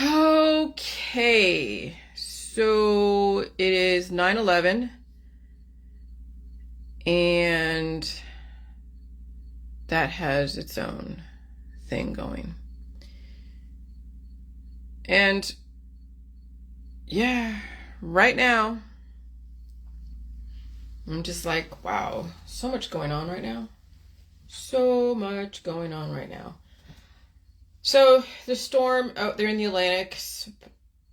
Okay, so it is 9/11, and that has its own thing going. And yeah, right now, I'm just like, wow, so much going on right now. So much going on right now. So the storm out there in the Atlantic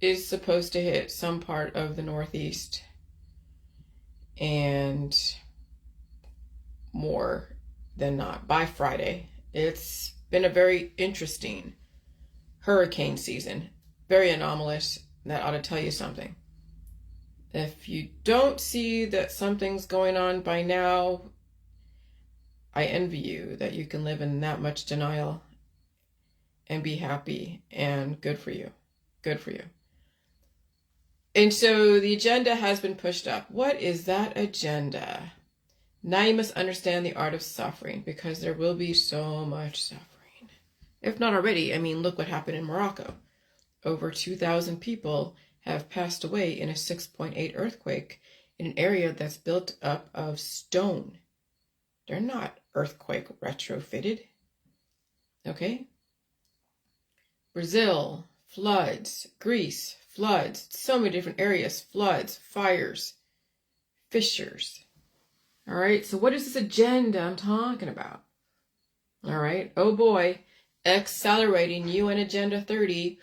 is supposed to hit some part of the Northeast and more than not by Friday. It's been a very interesting hurricane season, very anomalous. That ought to tell you something. If you don't see that something's going on by now, I envy you that you can live in that much denial and be happy, and good for you. Good for you. And so the agenda has been pushed up. What is that agenda? Now you must understand the art of suffering, because there will be so much suffering. If not already, I mean, look what happened in Morocco. Over 2,000 people have passed away in a 6.8 earthquake in an area that's built up of stone. They're not earthquake retrofitted. Okay? Brazil, floods. Greece, floods. So many different areas. Floods, fires, fissures. All right, so what is this agenda I'm talking about? All right, oh boy, accelerating UN Agenda 30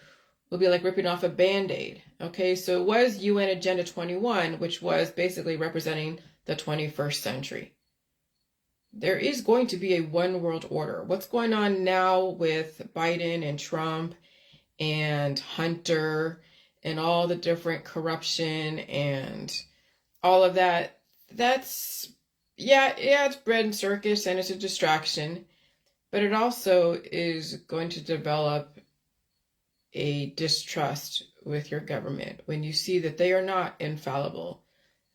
will be like ripping off a Band-Aid. Okay, so it was UN Agenda 21, which was basically representing the 21st century. There is going to be a one world order. What's going on now with Biden and Trump and Hunter and all the different corruption and all of that, that's, yeah, it's bread and circus and it's a distraction, but it also is going to develop a distrust with your government when you see that they are not infallible,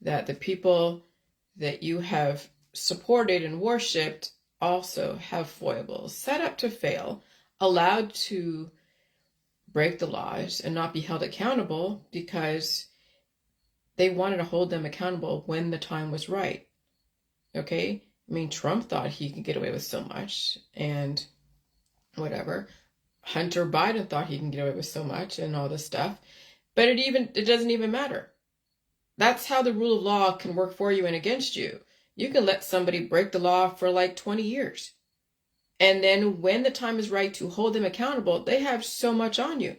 that the people that you have supported and worshipped also have foibles, set up to fail, allowed to break the laws and not be held accountable because they wanted to hold them accountable when the time was right. Okay? I mean, Trump thought he could get away with so much and whatever. Hunter Biden thought he can get away with so much and all this stuff. But it doesn't even matter. That's how the rule of law can work for you and against you. You can let somebody break the law for like 20 years. And then when the time is right to hold them accountable, they have so much on you.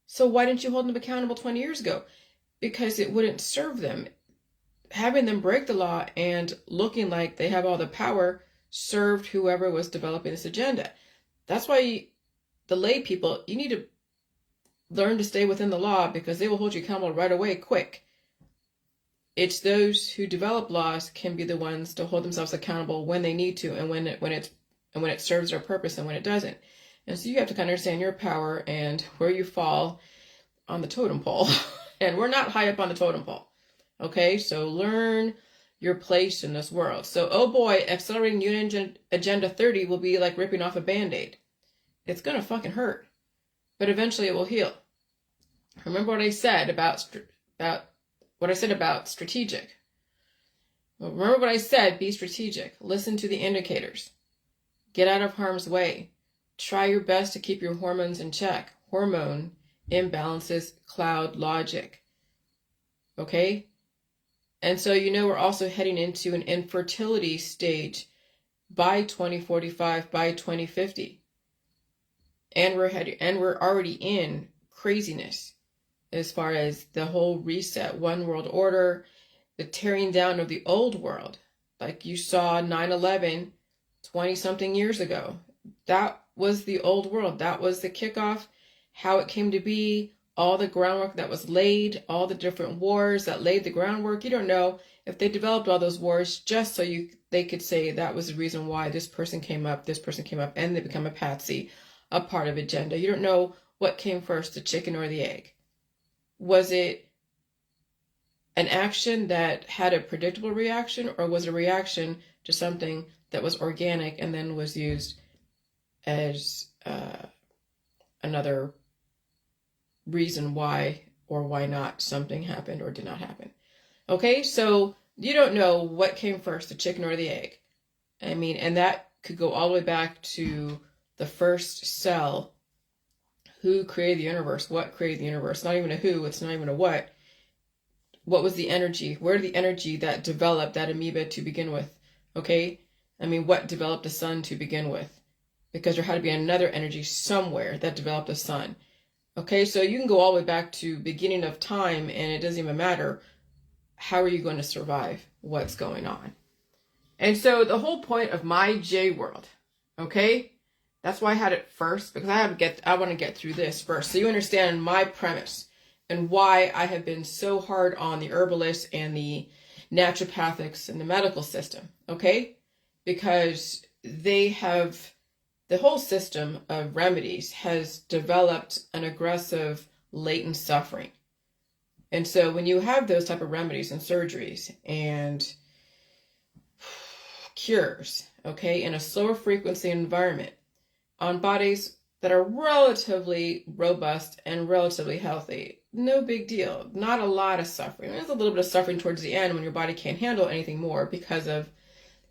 So why didn't you hold them accountable 20 years ago? Because it wouldn't serve them. Having them break the law and looking like they have all the power served whoever was developing this agenda. That's why the lay people, you need to learn to stay within the law because they will hold you accountable right away, quick. It's those who develop laws can be the ones to hold themselves accountable when they need to and when it serves their purpose and when it doesn't. And so you have to kind of understand your power and where you fall on the totem pole. And we're not high up on the totem pole. Okay, so learn your place in this world. So, oh boy, accelerating UN Agenda 30 will be like ripping off a Band-Aid. It's going to fucking hurt. But eventually it will heal. Remember what I said about strategic. Well, remember what I said, be strategic. Listen to the indicators. Get out of harm's way. Try your best to keep your hormones in check. Hormone imbalances cloud logic. Okay? And so we're also heading into an infertility stage by 2045, by 2050. And we're already in craziness as far as the whole reset, one world order, the tearing down of the old world. Like you saw 9/11 20-something years ago. That was the old world. That was the kickoff, how it came to be, all the groundwork that was laid, all the different wars that laid the groundwork. You don't know if they developed all those wars just so they could say that was the reason why this person came up, and they become a patsy, a part of agenda. You don't know what came first, the chicken or the egg. Was it an action that had a predictable reaction, or was it a reaction to something that was organic and then was used as another reason why or why not something happened or did not happen. Okay, so you don't know what came first, the chicken or the egg. I mean, and that could go all the way back to the first cell. Who created the universe? What created the universe? Not even a who, it's not even a what. What was the energy? Where did the energy that developed that amoeba to begin with? Okay? I mean, what developed the sun to begin with? Because there had to be another energy somewhere that developed the sun. Okay, so you can go all the way back to beginning of time and it doesn't even matter. How are you going to survive what's going on? And so the whole point of my J world, okay? That's why I had it first, because I want to get through this first. So you understand my premise and why I have been so hard on the herbalists and the naturopathics and the medical system, okay? Because they have, the whole system of remedies has developed an aggressive latent suffering. And so when you have those type of remedies and surgeries and cures, okay, in a slower frequency environment on bodies that are relatively robust and relatively healthy, no big deal. Not a lot of suffering. There's a little bit of suffering towards the end when your body can't handle anything more because of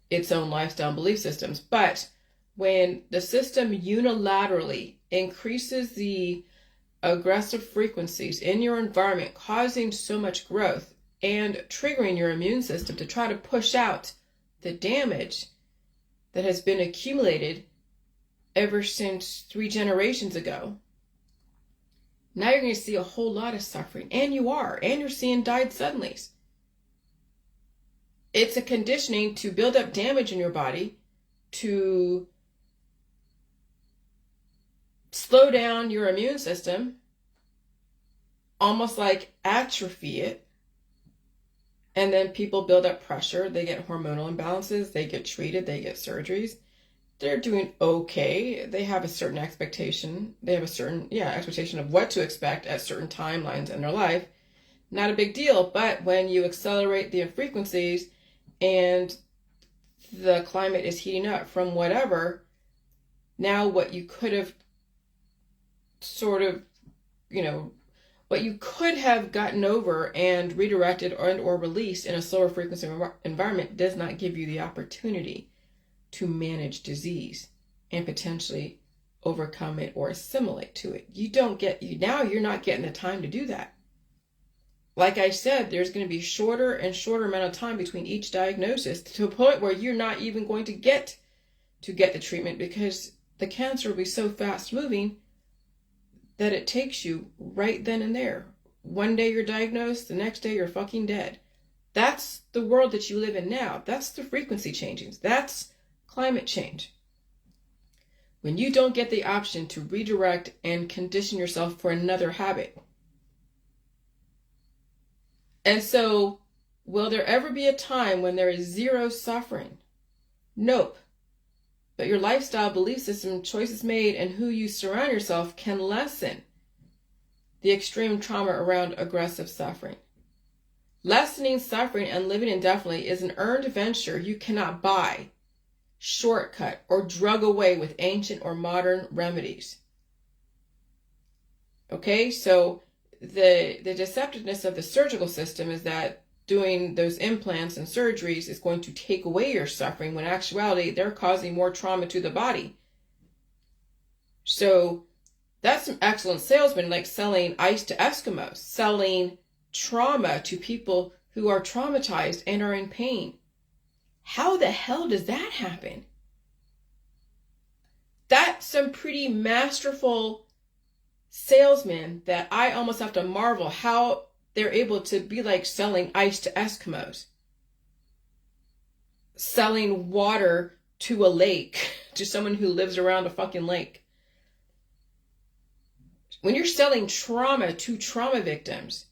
its own lifestyle and belief systems. But when the system unilaterally increases the aggressive frequencies in your environment, causing so much growth and triggering your immune system to try to push out the damage that has been accumulated ever since 3 generations ago, now you're going to see a whole lot of suffering. And you're seeing died suddenlies. It's a conditioning to build up damage in your body, to slow down your immune system, almost like atrophy it. And then people build up pressure. They get hormonal imbalances. They get treated. They get surgeries. They're doing okay. They have a certain expectation. They have a certain, expectation of what to expect at certain timelines in their life. Not a big deal. But when you accelerate the frequencies and the climate is heating up from whatever, now what you could have sort of, what you could have gotten over and redirected or released in a slower frequency environment does not give you the opportunity to manage disease and potentially overcome it or assimilate to it. You're not getting the time to do that. Like I said, there's going to be shorter and shorter amount of time between each diagnosis to a point where you're not even going to get the treatment because the cancer will be so fast moving that it takes you right then and there. One day you're diagnosed, the next day you're fucking dead. That's the world that you live in now. That's the frequency changings. That's climate change. When you don't get the option to redirect and condition yourself for another habit. And so, will there ever be a time when there is zero suffering? Nope. But your lifestyle, belief system, choices made, and who you surround yourself can lessen the extreme trauma around aggressive suffering. Lessening suffering and living indefinitely is an earned venture you cannot buy, shortcut, or drug away with ancient or modern remedies. Okay, so the deceptiveness of the surgical system is that doing those implants and surgeries is going to take away your suffering when in actuality they're causing more trauma to the body. So that's some excellent salesmen, like selling ice to Eskimos, selling trauma to people who are traumatized and are in pain. How the hell does that happen? That's some pretty masterful salesmen that I almost have to marvel how they're able to be like selling ice to Eskimos, selling water to a lake, to someone who lives around a fucking lake. When you're selling trauma to trauma victims,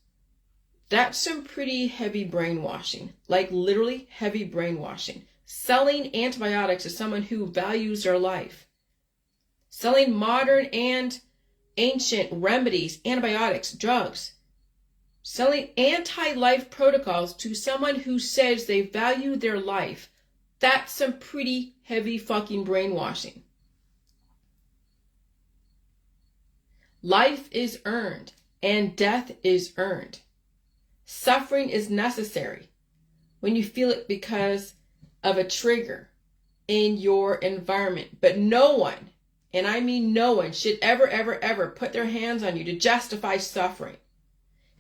that's some pretty heavy brainwashing, like literally heavy brainwashing. Selling antibiotics to someone who values their life. Selling modern and ancient remedies, antibiotics, drugs. Selling anti-life protocols to someone who says they value their life. That's some pretty heavy fucking brainwashing. Life is earned, and death is earned. Suffering is necessary when you feel it because of a trigger in your environment. But no one, and I mean no one, should ever, ever, ever put their hands on you to justify suffering.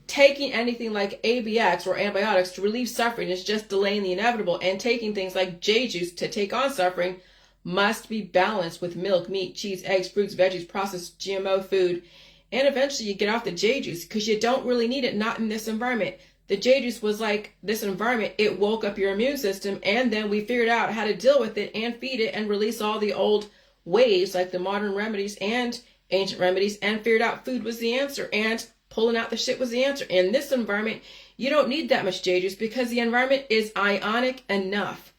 Taking anything like ABX or antibiotics to relieve suffering is just delaying the inevitable, and taking things like J juice to take on suffering must be balanced with milk, meat, cheese, eggs, fruits, veggies, processed GMO food, and eventually you get off the J juice because you don't really need it, not in this environment. The J juice was like this environment. It woke up your immune system, and then we figured out how to deal with it and feed it and release all the old ways like the modern remedies and ancient remedies, and figured out food was the answer and pulling out the shit was the answer. In this environment, you don't need that much J juice because the environment is ionic enough.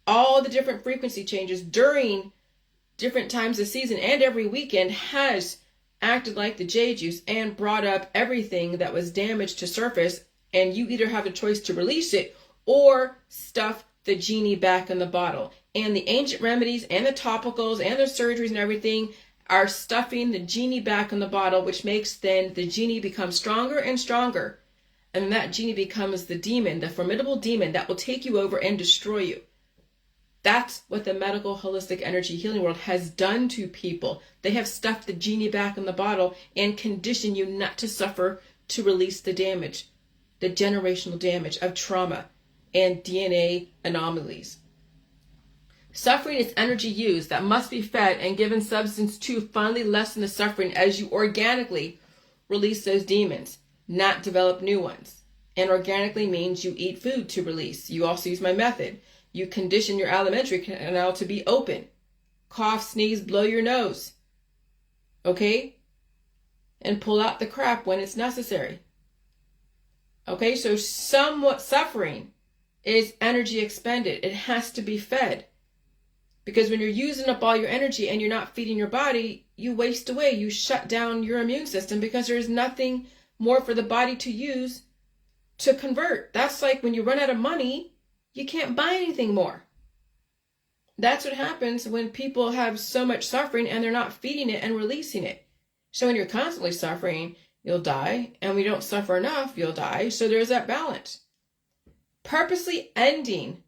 All the different frequency changes during different times of season and every weekend has acted like the J juice and brought up everything that was damaged to surface, and you either have a choice to release it or stuff the genie back in the bottle. And the ancient remedies and the topicals and the surgeries and everything are stuffing the genie back in the bottle, which makes then the genie become stronger and stronger. And that genie becomes the demon, the formidable demon that will take you over and destroy you. That's what the medical holistic energy healing world has done to people. They have stuffed the genie back in the bottle and conditioned you not to suffer, to release the damage, the generational damage of trauma and DNA anomalies. Suffering is energy used that must be fed and given substance to finally lessen the suffering as you organically release those demons, not develop new ones. And organically means you eat food to release. You also use my method. You condition your alimentary canal to be open. Cough, sneeze, blow your nose. Okay? And pull out the crap when it's necessary. Okay, so somewhat suffering is energy expended. It has to be fed. Because when you're using up all your energy and you're not feeding your body, you waste away. You shut down your immune system because there's nothing more for the body to use to convert. That's like when you run out of money, you can't buy anything more. That's what happens when people have so much suffering and they're not feeding it and releasing it. So when you're constantly suffering, you'll die. And when you don't suffer enough, you'll die. So there's that balance. Purposely ending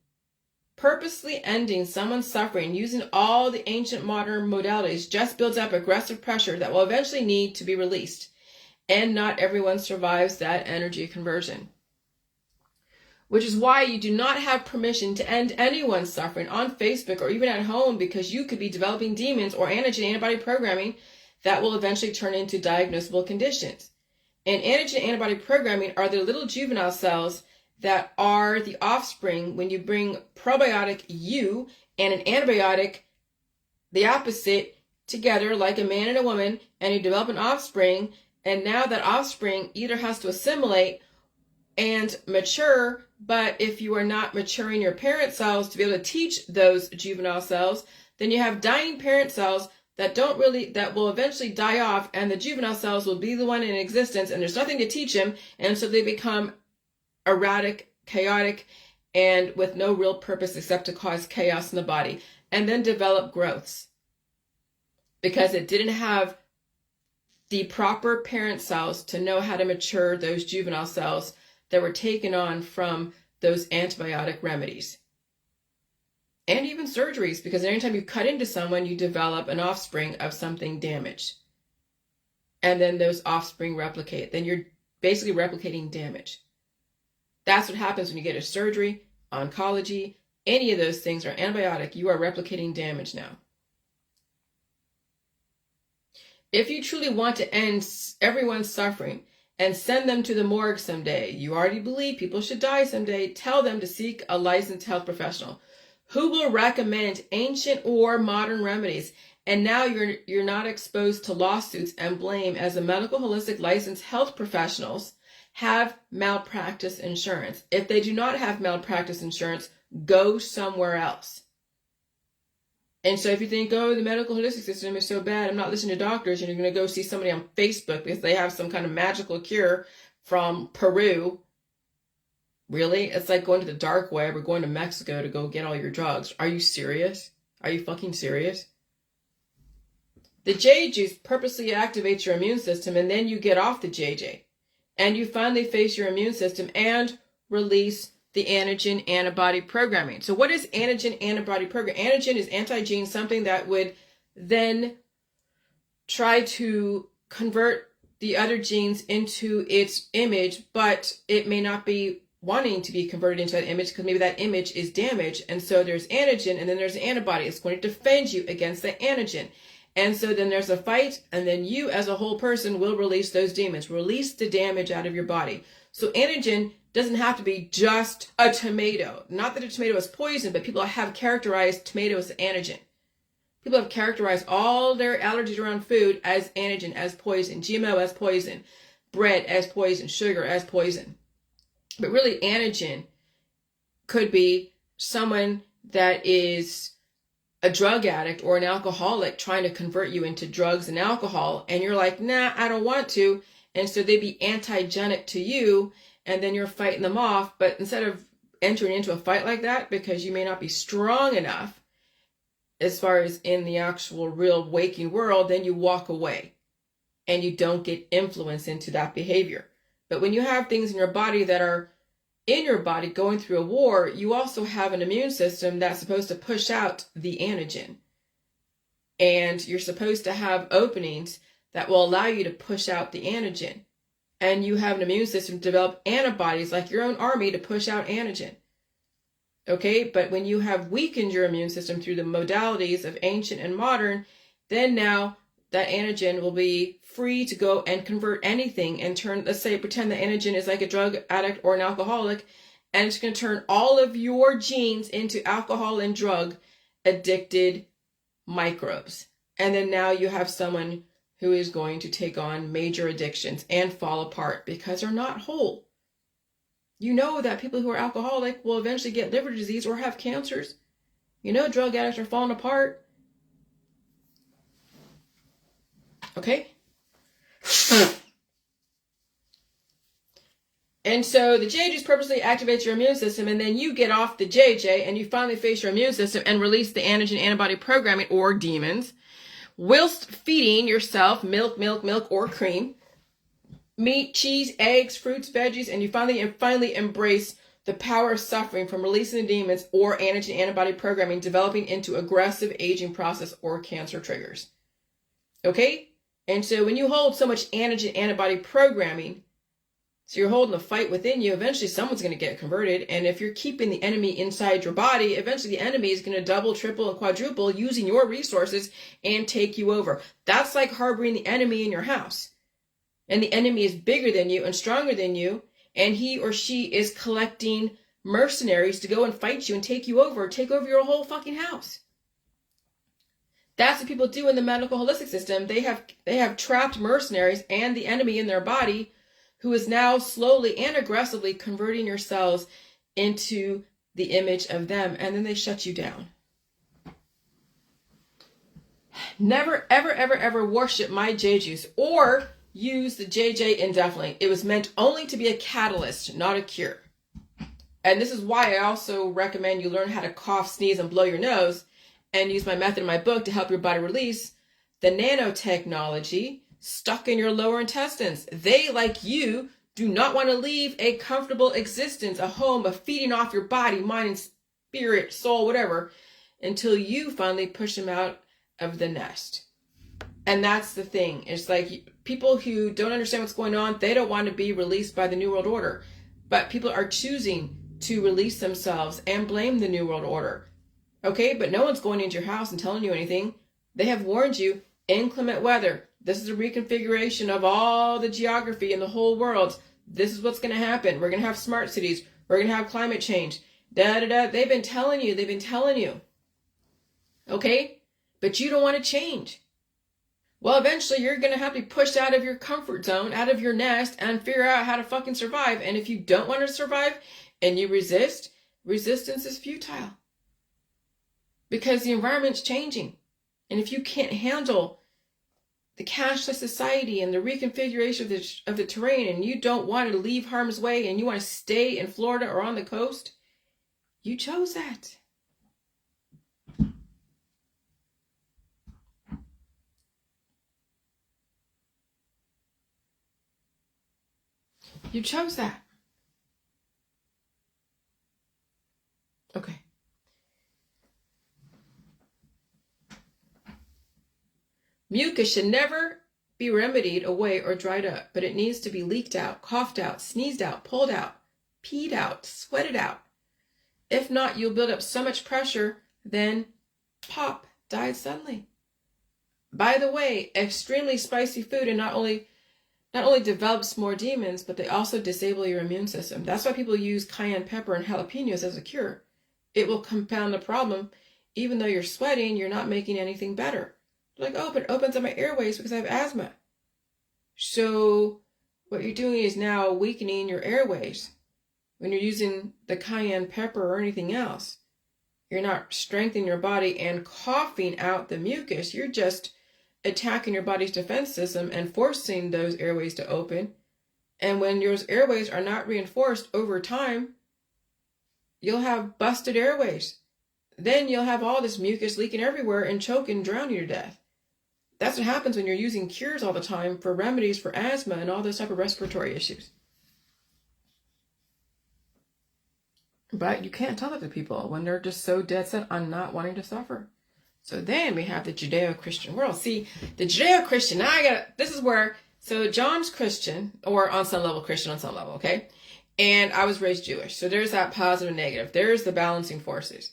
someone's suffering using all the ancient modern modalities just builds up aggressive pressure that will eventually need to be released. And not everyone survives that energy conversion. Which is why you do not have permission to end anyone's suffering on Facebook or even at home, because you could be developing demons or antigen antibody programming that will eventually turn into diagnosable conditions. And antigen antibody programming are the little juvenile cells that are the offspring when you bring probiotic you and an antibiotic, the opposite, together like a man and a woman, and you develop an offspring, and now that offspring either has to assimilate and mature, but if you are not maturing your parent cells to be able to teach those juvenile cells, then you have dying parent cells that will eventually die off, and the juvenile cells will be the one in existence, and there's nothing to teach them, and so they become erratic, chaotic, and with no real purpose except to cause chaos in the body, and then develop growths. Because it didn't have the proper parent cells to know how to mature those juvenile cells that were taken on from those antibiotic remedies. And even surgeries, because anytime you cut into someone, you develop an offspring of something damaged. And then those offspring replicate. Then you're basically replicating damage. That's what happens when you get a surgery, oncology, any of those things are antibiotic. You are replicating damage now. If you truly want to end everyone's suffering and send them to the morgue someday, you already believe people should die someday, tell them to seek a licensed health professional who will recommend ancient or modern remedies. And now you're not exposed to lawsuits and blame, as the medical holistic licensed health professionals have malpractice insurance. If they do not have malpractice insurance, go somewhere else. And so if you think, oh, the medical holistic system is so bad, I'm not listening to doctors, and you're going to go see somebody on Facebook because they have some kind of magical cure from Peru. Really? It's like going to the dark web or going to Mexico to go get all your drugs. Are you serious? Are you fucking serious? The J juice purposely activates your immune system, and then you get off the JJ. And you finally face your immune system and release the antigen antibody programming. So what is antigen antibody program? Antigen is anti-gene, something that would then try to convert the other genes into its image, but it may not be wanting to be converted into that image because maybe that image is damaged. And so there's antigen, and then there's antibody. It's going to defend you against the antigen. And so then there's a fight, and then you as a whole person will release those demons, release the damage out of your body. So antigen doesn't have to be just a tomato. Not that a tomato is poison, but people have characterized tomatoes as antigen. People have characterized all their allergies around food as antigen, as poison, GMO as poison, bread as poison, sugar as poison. But really antigen could be someone that is a drug addict or an alcoholic trying to convert you into drugs and alcohol, and you're like, nah, I don't want to. And so they be antigenic to you, and then you're fighting them off. But instead of entering into a fight like that, because you may not be strong enough as far as in the actual real waking world, then you walk away and you don't get influence into that behavior. But when you have things in your body that are in your body going through a war, you also have an immune system that's supposed to push out the antigen. And you're supposed to have openings that will allow you to push out the antigen. And you have an immune system to develop antibodies like your own army to push out antigen. Okay, but when you have weakened your immune system through the modalities of ancient and modern, then now that antigen will be free to go and convert anything and turn, let's say, pretend the antigen is like a drug addict or an alcoholic, and it's going to turn all of your genes into alcohol and drug addicted microbes. And then now you have someone who is going to take on major addictions and fall apart because they're not whole. You know that people who are alcoholic will eventually get liver disease or have cancers. You know drug addicts are falling apart. Okay? And so the J juice purposely activates your immune system, and then you get off the JJ and you finally face your immune system and release the antigen antibody programming or demons, whilst feeding yourself milk, or cream, meat, cheese, eggs, fruits, veggies, and you finally embrace the power of suffering from releasing the demons or antigen antibody programming developing into aggressive aging process or cancer triggers. Okay? And so when you hold so much antigen antibody programming, so you're holding a fight within you, eventually someone's going to get converted. And if you're keeping the enemy inside your body, eventually the enemy is going to double, triple, and quadruple using your resources and take you over. That's like harboring the enemy in your house. And the enemy is bigger than you and stronger than you, and he or she is collecting mercenaries to go and fight you and take you over, take over your whole fucking house. That's what people do in the medical holistic system. They have trapped mercenaries and the enemy in their body, who is now slowly and aggressively converting your cells into the image of them, and then they shut you down. Never, ever, ever, ever worship my J juice or use the JJ indefinitely. It was meant only to be a catalyst, not a cure. And this is why I also recommend you learn how to cough, sneeze, and blow your nose, and use my method in my book to help your body release the nanotechnology stuck in your lower intestines. They, like you, do not want to leave a comfortable existence, a home, of feeding off your body, mind, and spirit, soul, whatever, until you finally push them out of the nest. And that's the thing. It's like people who don't understand what's going on, they don't want to be released by the New World Order. But people are choosing to release themselves and blame the New World Order. Okay, but no one's going into your house and telling you anything. They have warned you, inclement weather. This is a reconfiguration of all the geography in the whole world. This is what's going to happen. We're going to have smart cities. We're going to have climate change. They've been telling you. Okay, but you don't want to change. Well, eventually you're going to have to be pushed out of your comfort zone, out of your nest, and figure out how to fucking survive. And if you don't want to survive and you resist, resistance is futile. Because the environment's changing. And if you can't handle the cashless society and the reconfiguration of the terrain, and you don't want to leave harm's way, and you want to stay in Florida or on the coast, you chose that. You chose that. Okay. Mucus should never be remedied away or dried up, but it needs to be leaked out, coughed out, sneezed out, pulled out, peed out, sweated out. If not, you'll build up so much pressure, then pop, died suddenly. By the way, extremely spicy food and not only develops more demons, but they also disable your immune system. That's why people use cayenne pepper and jalapenos as a cure. It will compound the problem. Even though you're sweating, you're not making anything better. Like, oh, but it opens up my airways because I have asthma. So what you're doing is now weakening your airways. When you're using the cayenne pepper or anything else, you're not strengthening your body and coughing out the mucus. You're just attacking your body's defense system and forcing those airways to open. And when your airways are not reinforced over time, you'll have busted airways. Then you'll have all this mucus leaking everywhere and choking, drowning you to death. That's what happens when you're using cures all the time for remedies for asthma and all those type of respiratory issues. But you can't tell that to people when they're just so dead set on not wanting to suffer. So then we have the Judeo-Christian world. See, the Judeo-Christian, this is where, so John's Christian, or on some level Christian on some level, okay? And I was raised Jewish. So there's that positive and negative. There's the balancing forces.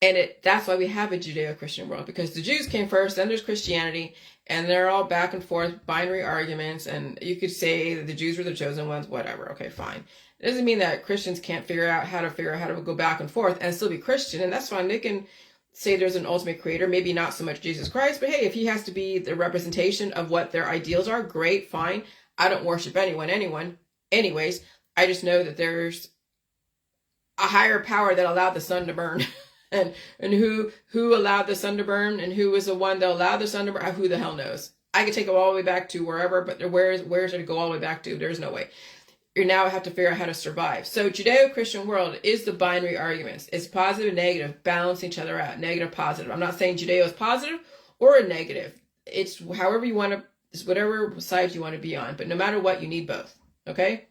And that's why we have a Judeo-Christian world, because the Jews came first, then there's Christianity, and they're all back and forth, binary arguments, and you could say that the Jews were the chosen ones, whatever, okay, fine. It doesn't mean that Christians can't figure out how to go back and forth and still be Christian, and that's fine. They can say there's an ultimate creator, maybe not so much Jesus Christ, but hey, if he has to be the representation of what their ideals are, great, fine. I don't worship anyone. Anyways, I just know that there's a higher power that allowed the sun to burn. And who allowed the sun to burn and who was the one that allowed the sun to burn, who the hell knows? I could take it all the way back to wherever, but where's it go all the way back to? There's no way. You now have to figure out how to survive. So Judeo-Christian world is the binary arguments. It's positive and negative, balance each other out, negative, positive. I'm not saying Judeo is positive or a negative. It's however you want to, it's whatever side you want to be on. But no matter what, you need both. Okay?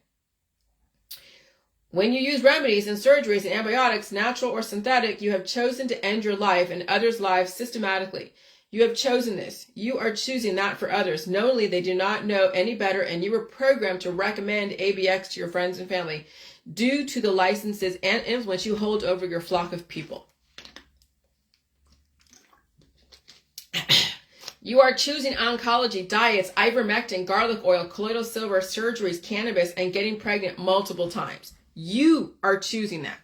When you use remedies and surgeries and antibiotics, natural or synthetic, you have chosen to end your life and others' lives systematically. You have chosen this. You are choosing that for others. Knowingly, they do not know any better, and you were programmed to recommend ABX to your friends and family due to the licenses and influence you hold over your flock of people. You are choosing oncology, diets, ivermectin, garlic oil, colloidal silver, surgeries, cannabis, and getting pregnant multiple times. You are choosing that.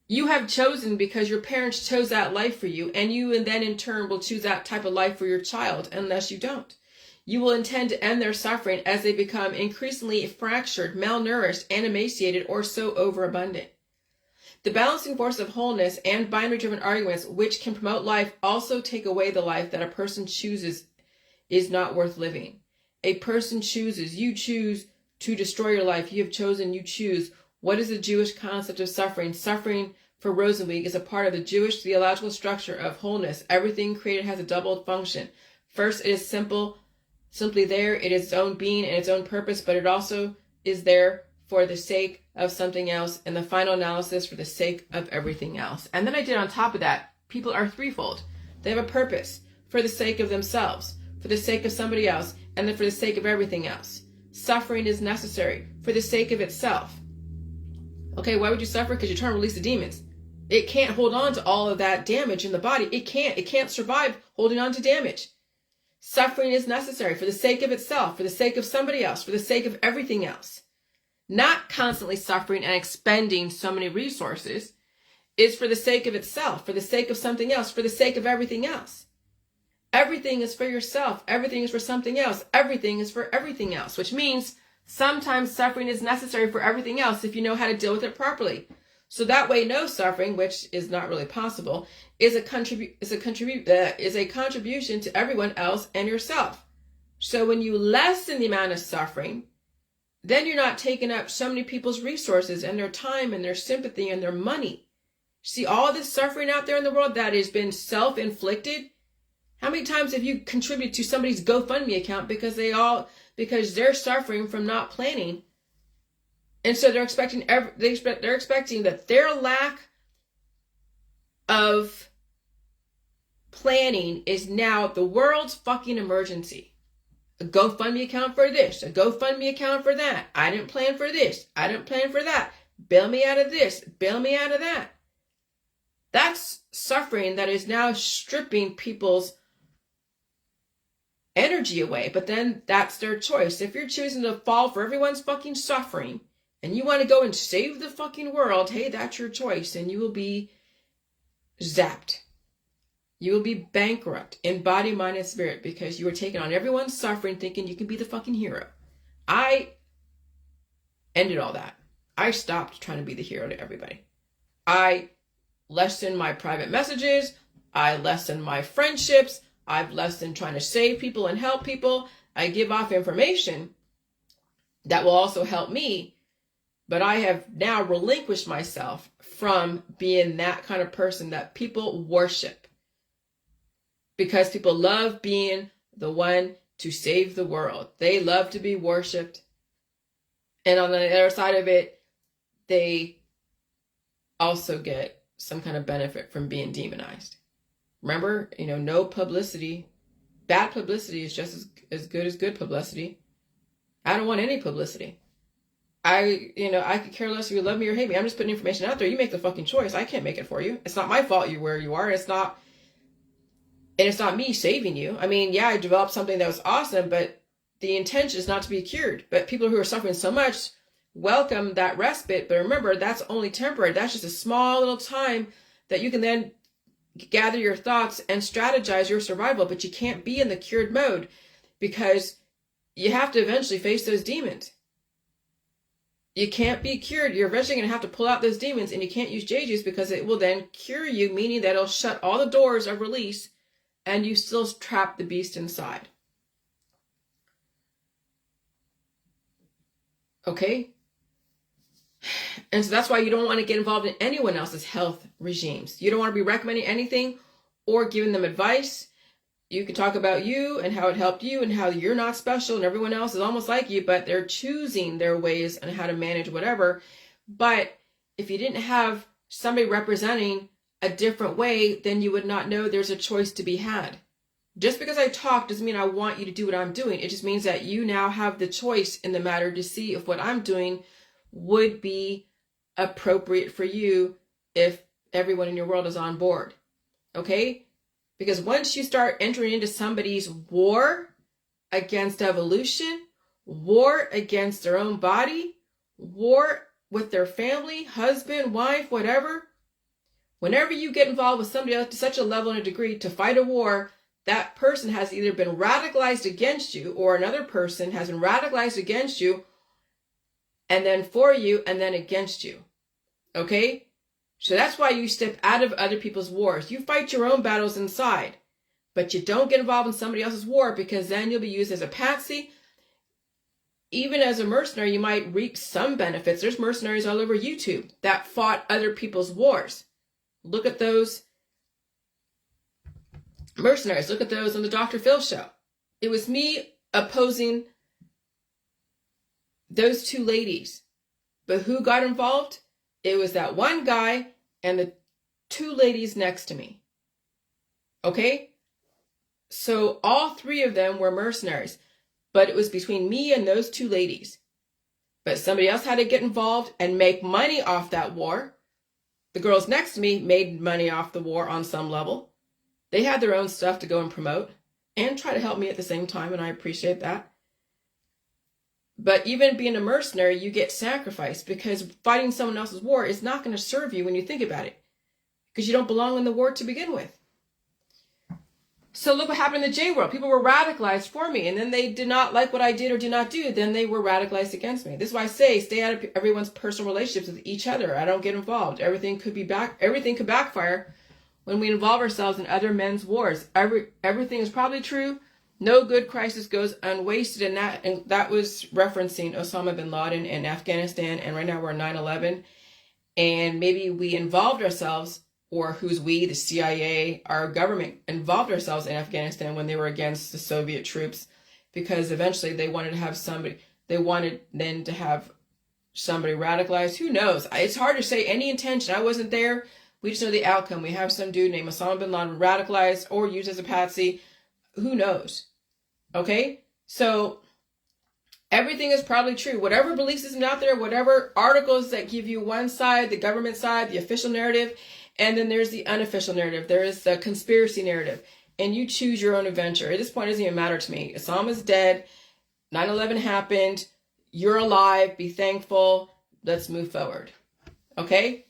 You have chosen because your parents chose that life for you, and you and then in turn will choose that type of life for your child unless you don't. You will intend to end their suffering as they become increasingly fractured, malnourished, and emaciated, or so overabundant. The balancing force of wholeness and binary-driven arguments, which can promote life, also take away the life that a person chooses is not worth living. A person chooses. You choose to destroy your life. You have chosen, you choose. What is the Jewish concept of suffering? Suffering for Rosenweig is a part of the Jewish theological structure of wholeness. Everything created has a double function. First, it is simply there. It is its own being and its own purpose, but it also is there for the sake of something else, and the final analysis for the sake of everything else. And then I did on top of that, people are threefold. They have a purpose for the sake of themselves, for the sake of somebody else, and then for the sake of everything else. Suffering is necessary for the sake of itself. Okay, why would you suffer? Because you're trying to release the demons. It can't hold on to all of that damage in the body. It can't survive holding on to damage. Suffering is necessary for the sake of itself, for the sake of somebody else, for the sake of everything else. Not constantly suffering and expending so many resources is for the sake of itself, for the sake of something else, for the sake of everything else. Everything is for yourself. Everything is for something else. Everything is for everything else, which means sometimes suffering is necessary for everything else if you know how to deal with it properly. So that way, no suffering, which is not really possible, is a contribution to everyone else and yourself. So when you lessen the amount of suffering, then you're not taking up so many people's resources and their time and their sympathy and their money. See all this suffering out there in the world that has been self-inflicted? How many times have you contributed to somebody's GoFundMe account because they're suffering from not planning And so they're expecting that their lack of planning is now the world's fucking emergency. A GoFundMe account for this, a GoFundMe account for that. I didn't plan for this. I didn't plan for that. Bail me out of this. Bail me out of that. That's suffering that is now stripping people's energy away. But then that's their choice. If you're choosing to fall for everyone's fucking suffering and you want to go and save the fucking world, hey, that's your choice. And you will be zapped. You will be bankrupt in body, mind, and spirit because you are taking on everyone's suffering thinking you can be the fucking hero. I ended all that. I stopped trying to be the hero to everybody. I lessened my private messages. I lessened my friendships. I've lessened trying to save people and help people. I give off information that will also help me, but I have now relinquished myself from being that kind of person that people worship. Because people love being the one to save the world. They love to be worshipped. And on the other side of it, they also get some kind of benefit from being demonized. Remember, no publicity. Bad publicity is just as good as good publicity. I don't want any publicity. I could care less if you love me or hate me. I'm just putting information out there. You make the fucking choice. I can't make it for you. It's not my fault you're where you are. It's not me saving you. I mean, yeah, I developed something that was awesome, but the intention is not to be cured. But people who are suffering so much welcome that respite. But remember, that's only temporary. That's just a small little time that you can then gather your thoughts and strategize your survival. But you can't be in the cured mode because you have to eventually face those demons. You can't be cured. You're eventually going to have to pull out those demons, and you can't use J-Juice because it will then cure you, meaning that it'll shut all the doors of release and you still trap the beast inside. Okay? And so that's why you don't want to get involved in anyone else's health regimes. You don't want to be recommending anything or giving them advice. You can talk about you and how it helped you and how you're not special and everyone else is almost like you, but they're choosing their ways on how to manage whatever. But if you didn't have somebody representing a different way, then you would not know there's a choice to be had. Just because I talk doesn't mean I want you to do what I'm doing. It just means that you now have the choice in the matter to see if what I'm doing would be appropriate for you if everyone in your world is on board. Okay? Because once you start entering into somebody's war against evolution, war against their own body, war with their family, husband, wife, whatever, whenever you get involved with somebody else to such a level and a degree to fight a war, that person has either been radicalized against you or another person has been radicalized against you and then for you and then against you. Okay? So that's why you step out of other people's wars. You fight your own battles inside, but you don't get involved in somebody else's war because then you'll be used as a patsy. Even as a mercenary, you might reap some benefits. There's mercenaries all over YouTube that fought other people's wars. Look at those mercenaries. Look at those on the Dr. Phil show. It was me opposing those two ladies. But who got involved? It was that one guy and the two ladies next to me. Okay? So all three of them were mercenaries. But it was between me and those two ladies. But somebody else had to get involved and make money off that war. The girls next to me made money off the war on some level. They had their own stuff to go and promote and try to help me at the same time, and I appreciate that. But even being a mercenary, you get sacrificed because fighting someone else's war is not going to serve you when you think about it because you don't belong in the war to begin with. So look what happened in the J world. People were radicalized for me, and then they did not like what I did or did not do. Then they were radicalized against me. This is why I say stay out of everyone's personal relationships with each other. I don't get involved. Everything could backfire when we involve ourselves in other men's wars. Everything is probably true. No good crisis goes unwasted, and that was referencing Osama bin Laden in Afghanistan, and right now we're in 9/11, and maybe we involved ourselves, or who's we, the CIA, our government, involved ourselves in Afghanistan when they were against the Soviet troops, because eventually they wanted to have somebody radicalized. Who knows? It's hard to say any intention. I wasn't there. We just know the outcome. We have some dude named Osama bin Laden radicalized or used as a patsy. Who knows? Okay? So everything is probably true. Whatever belief system out there, whatever articles that give you one side, the government side, the official narrative, and then there's the unofficial narrative. There is the conspiracy narrative. And you choose your own adventure. At this point, it doesn't even matter to me. Osama's dead. 9/11 happened. You're alive. Be thankful. Let's move forward. Okay?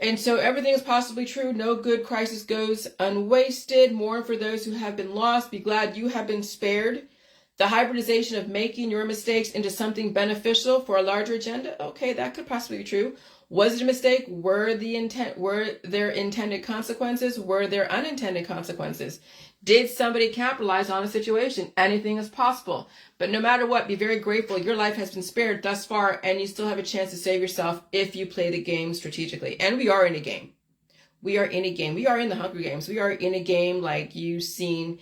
And so everything is possibly true. No good crisis goes unwasted. Mourn for those who have been lost. Be glad you have been spared. The hybridization of making your mistakes into something beneficial for a larger agenda. Okay, that could possibly be true. Was it a mistake? Were there intended consequences? Were there unintended consequences? Did somebody capitalize on a situation? Anything is possible. But no matter what, be very grateful. Your life has been spared thus far, and you still have a chance to save yourself if you play the game strategically. And we are in a game. We are in a game. We are in the Hunger Games. We are in a game like you've seen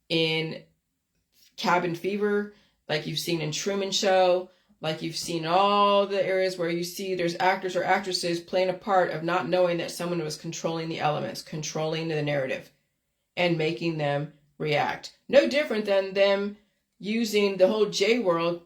in Cabin Fever, like you've seen in Truman Show, like you've seen all the areas where you see there's actors or actresses playing a part of not knowing that someone was controlling the elements, controlling the narrative, and making them react. No different than them using the whole J world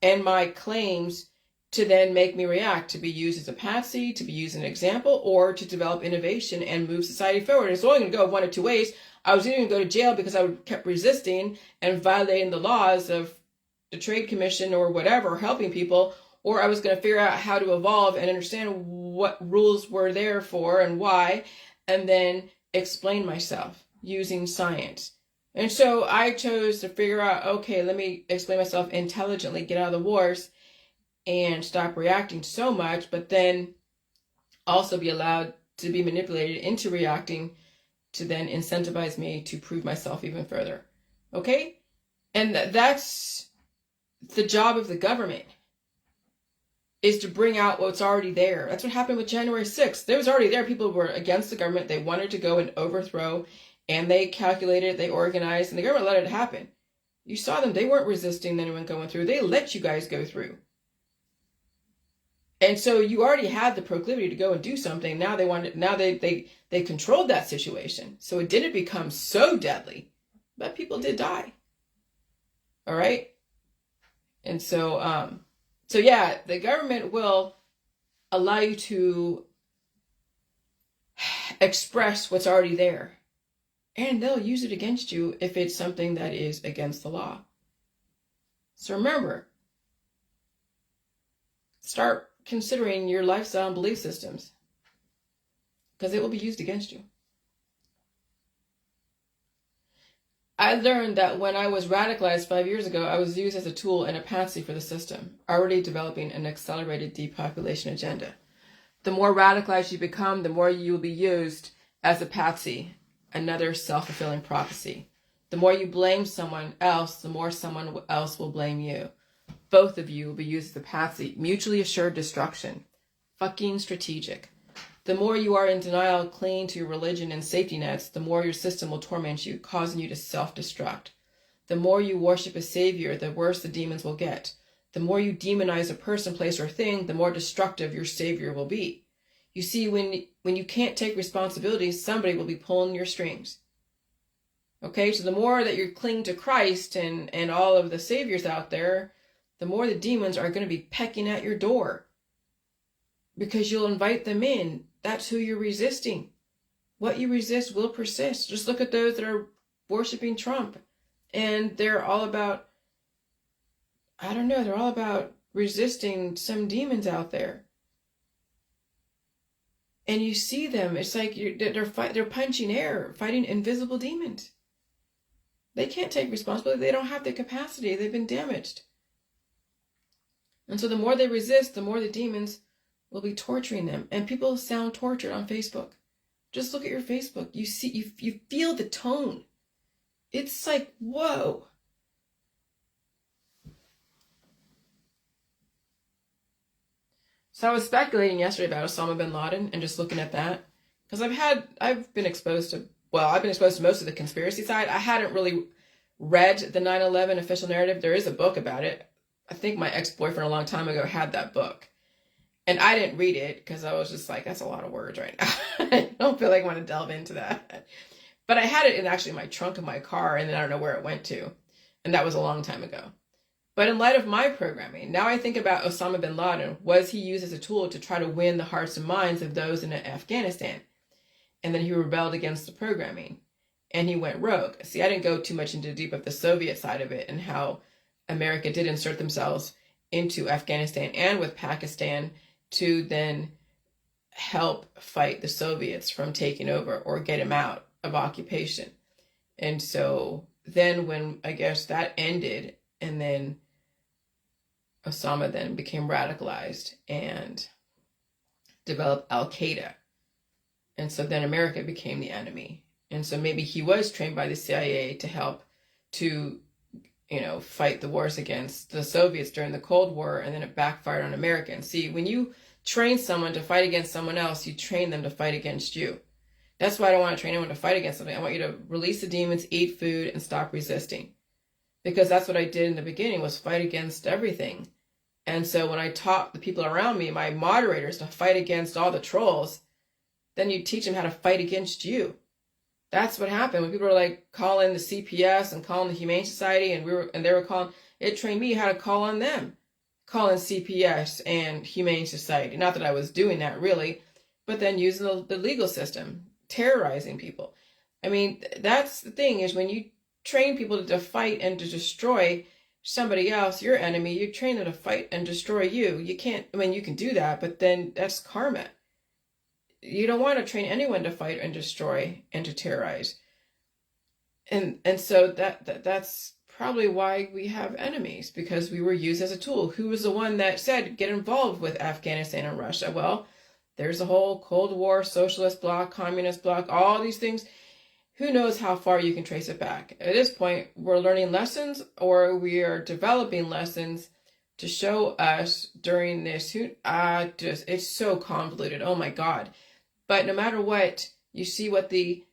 and my claims to then make me react, to be used as a patsy, to be used as an example, or to develop innovation and move society forward. It's only going to go one of two ways. I was either going to go to jail because I kept resisting and violating the laws of the Trade Commission or whatever, helping people, or I was going to figure out how to evolve and understand what rules were there for and why, and then explain myself using science. And so I chose to figure out, okay, let me explain myself intelligently, get out of the wars and stop reacting so much, but then also be allowed to be manipulated into reacting to then incentivize me to prove myself even further. Okay? And that's the job of the government, is to bring out what's already there. That's what happened with January 6th. There was already there. People were against the government. They wanted to go and overthrow, and they calculated, they organized, and the government let it happen. You saw them. They weren't resisting anyone going through. They let you guys go through. And so you already had the proclivity to go and do something. Now they controlled that situation. So it didn't become so deadly, but people did die. All right. And so, yeah, the government will allow you to express what's already there, and they'll use it against you if it's something that is against the law. So remember, start considering your lifestyle and belief systems, because it will be used against you. I learned that when I was radicalized 5 years ago, I was used as a tool and a patsy for the system, already developing an accelerated depopulation agenda. The more radicalized you become, the more you will be used as a patsy, another self-fulfilling prophecy. The more you blame someone else, the more someone else will blame you. Both of you will be used as a patsy. Mutually assured destruction. Fucking strategic. The more you are in denial, clinging to your religion and safety nets, the more your system will torment you, causing you to self-destruct. The more you worship a savior, the worse the demons will get. The more you demonize a person, place, or thing, the more destructive your savior will be. You see, when you can't take responsibility, somebody will be pulling your strings. Okay, so the more that you're clinging to Christ and all of the saviors out there, the more the demons are going to be pecking at your door, because you'll invite them in. That's who you're resisting. What you resist will persist. Just look at those that are worshiping Trump, and they're all about, they're all about resisting some demons out there. And you see them, it's like they're punching air, fighting invisible demons. They can't take responsibility. They don't have the capacity. They've been damaged. And so the more they resist, the more the demons will be torturing them. And people sound tortured on Facebook. Just look at your Facebook. You see, you feel the tone. It's like, whoa. So I was speculating yesterday about Osama bin Laden and just looking at that, because I've been exposed to most of the conspiracy side. I hadn't really read the 9/11 official narrative. There is a book about it. I think my ex-boyfriend a long time ago had that book. And I didn't read it because I was just like, that's a lot of words right now. I don't feel like I want to delve into that. But I had it in actually my trunk of my car, and then I don't know where it went to. And that was a long time ago. But in light of my programming, now I think about Osama bin Laden. Was he used as a tool to try to win the hearts and minds of those in Afghanistan? And then he rebelled against the programming and he went rogue. See, I didn't go too much into deep of the Soviet side of it and how America did insert themselves into Afghanistan and with Pakistan to then help fight the Soviets from taking over or get them out of occupation. And so then when I guess that ended, and then Osama then became radicalized and developed Al-Qaeda. And so then America became the enemy. And so maybe he was trained by the CIA to help to, fight the wars against the Soviets during the Cold War, and then it backfired on Americans. See, when you train someone to fight against someone else, you train them to fight against you. That's why I don't want to train anyone to fight against something. I want you to release the demons, eat food, and stop resisting. Because that's what I did in the beginning, was fight against everything. And so when I taught the people around me, my moderators, to fight against all the trolls, then you teach them how to fight against you. That's what happened when people were like calling the CPS and calling the Humane Society, and they were calling. It trained me how to call on them, calling CPS and Humane Society. Not that I was doing that really, but then using the legal system, terrorizing people. I mean, that's the thing, is when you train people to fight and to destroy somebody else, your enemy, you train them to fight and destroy you. You can't. I mean, you can do that, but then that's karma. You don't want to train anyone to fight and destroy and to terrorize. And so that's probably why we have enemies, because we were used as a tool. Who was the one that said, get involved with Afghanistan and Russia? Well, there's a whole Cold War, socialist bloc, communist bloc, all these things. Who knows how far you can trace it back? At this point, we're learning lessons, or we are developing lessons to show us during this. It's so convoluted. Oh my God. But no matter what, you see what the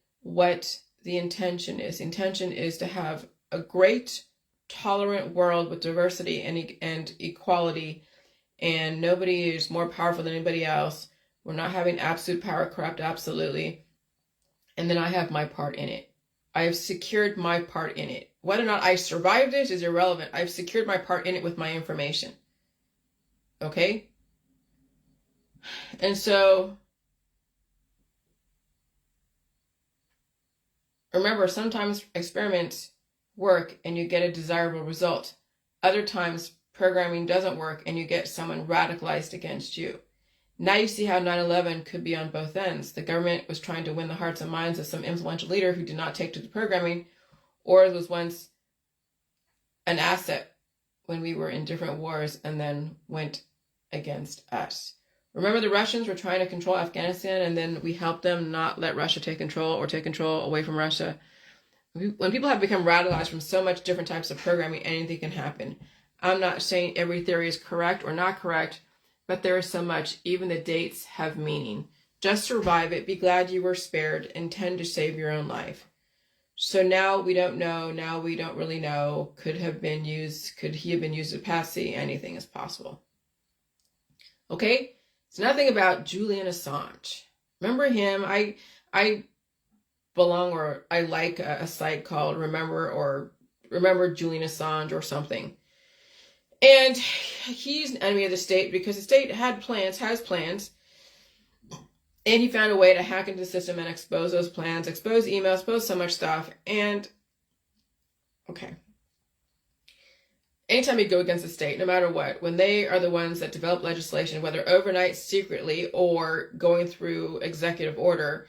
intention is. The intention is to have a great, tolerant world with diversity and equality, and nobody is more powerful than anybody else. We're not having absolute power corrupt, absolutely. And then I have my part in it. I have secured my part in it. Whether or not I survive this is irrelevant. I've secured my part in it with my information. Okay? And so remember, sometimes experiments work and you get a desirable result. Other times programming doesn't work and you get someone radicalized against you. Now you see how 9/11 could be on both ends. The government was trying to win the hearts and minds of some influential leader who did not take to the programming, or it was once an asset when we were in different wars and then went against us. Remember, the Russians were trying to control Afghanistan, and then we helped them not let Russia take control, or take control away from Russia. When people have become radicalized from so much different types of programming, anything can happen. I'm not saying every theory is correct or not correct, but there is so much. Even the dates have meaning. Just survive it. Be glad you were spared. Intend to save your own life. So now we don't know. Now we don't really know. Could he have been used as patsy? Anything is possible. Okay? It's nothing about Julian Assange. Remember him? I belong, or I like a site called Remember Julian Assange or something. And he's an enemy of the state because the state has plans, and he found a way to hack into the system and expose those plans, expose emails, expose so much stuff. And okay, anytime you go against the state, no matter what, when they are the ones that develop legislation, whether overnight, secretly, or going through executive order,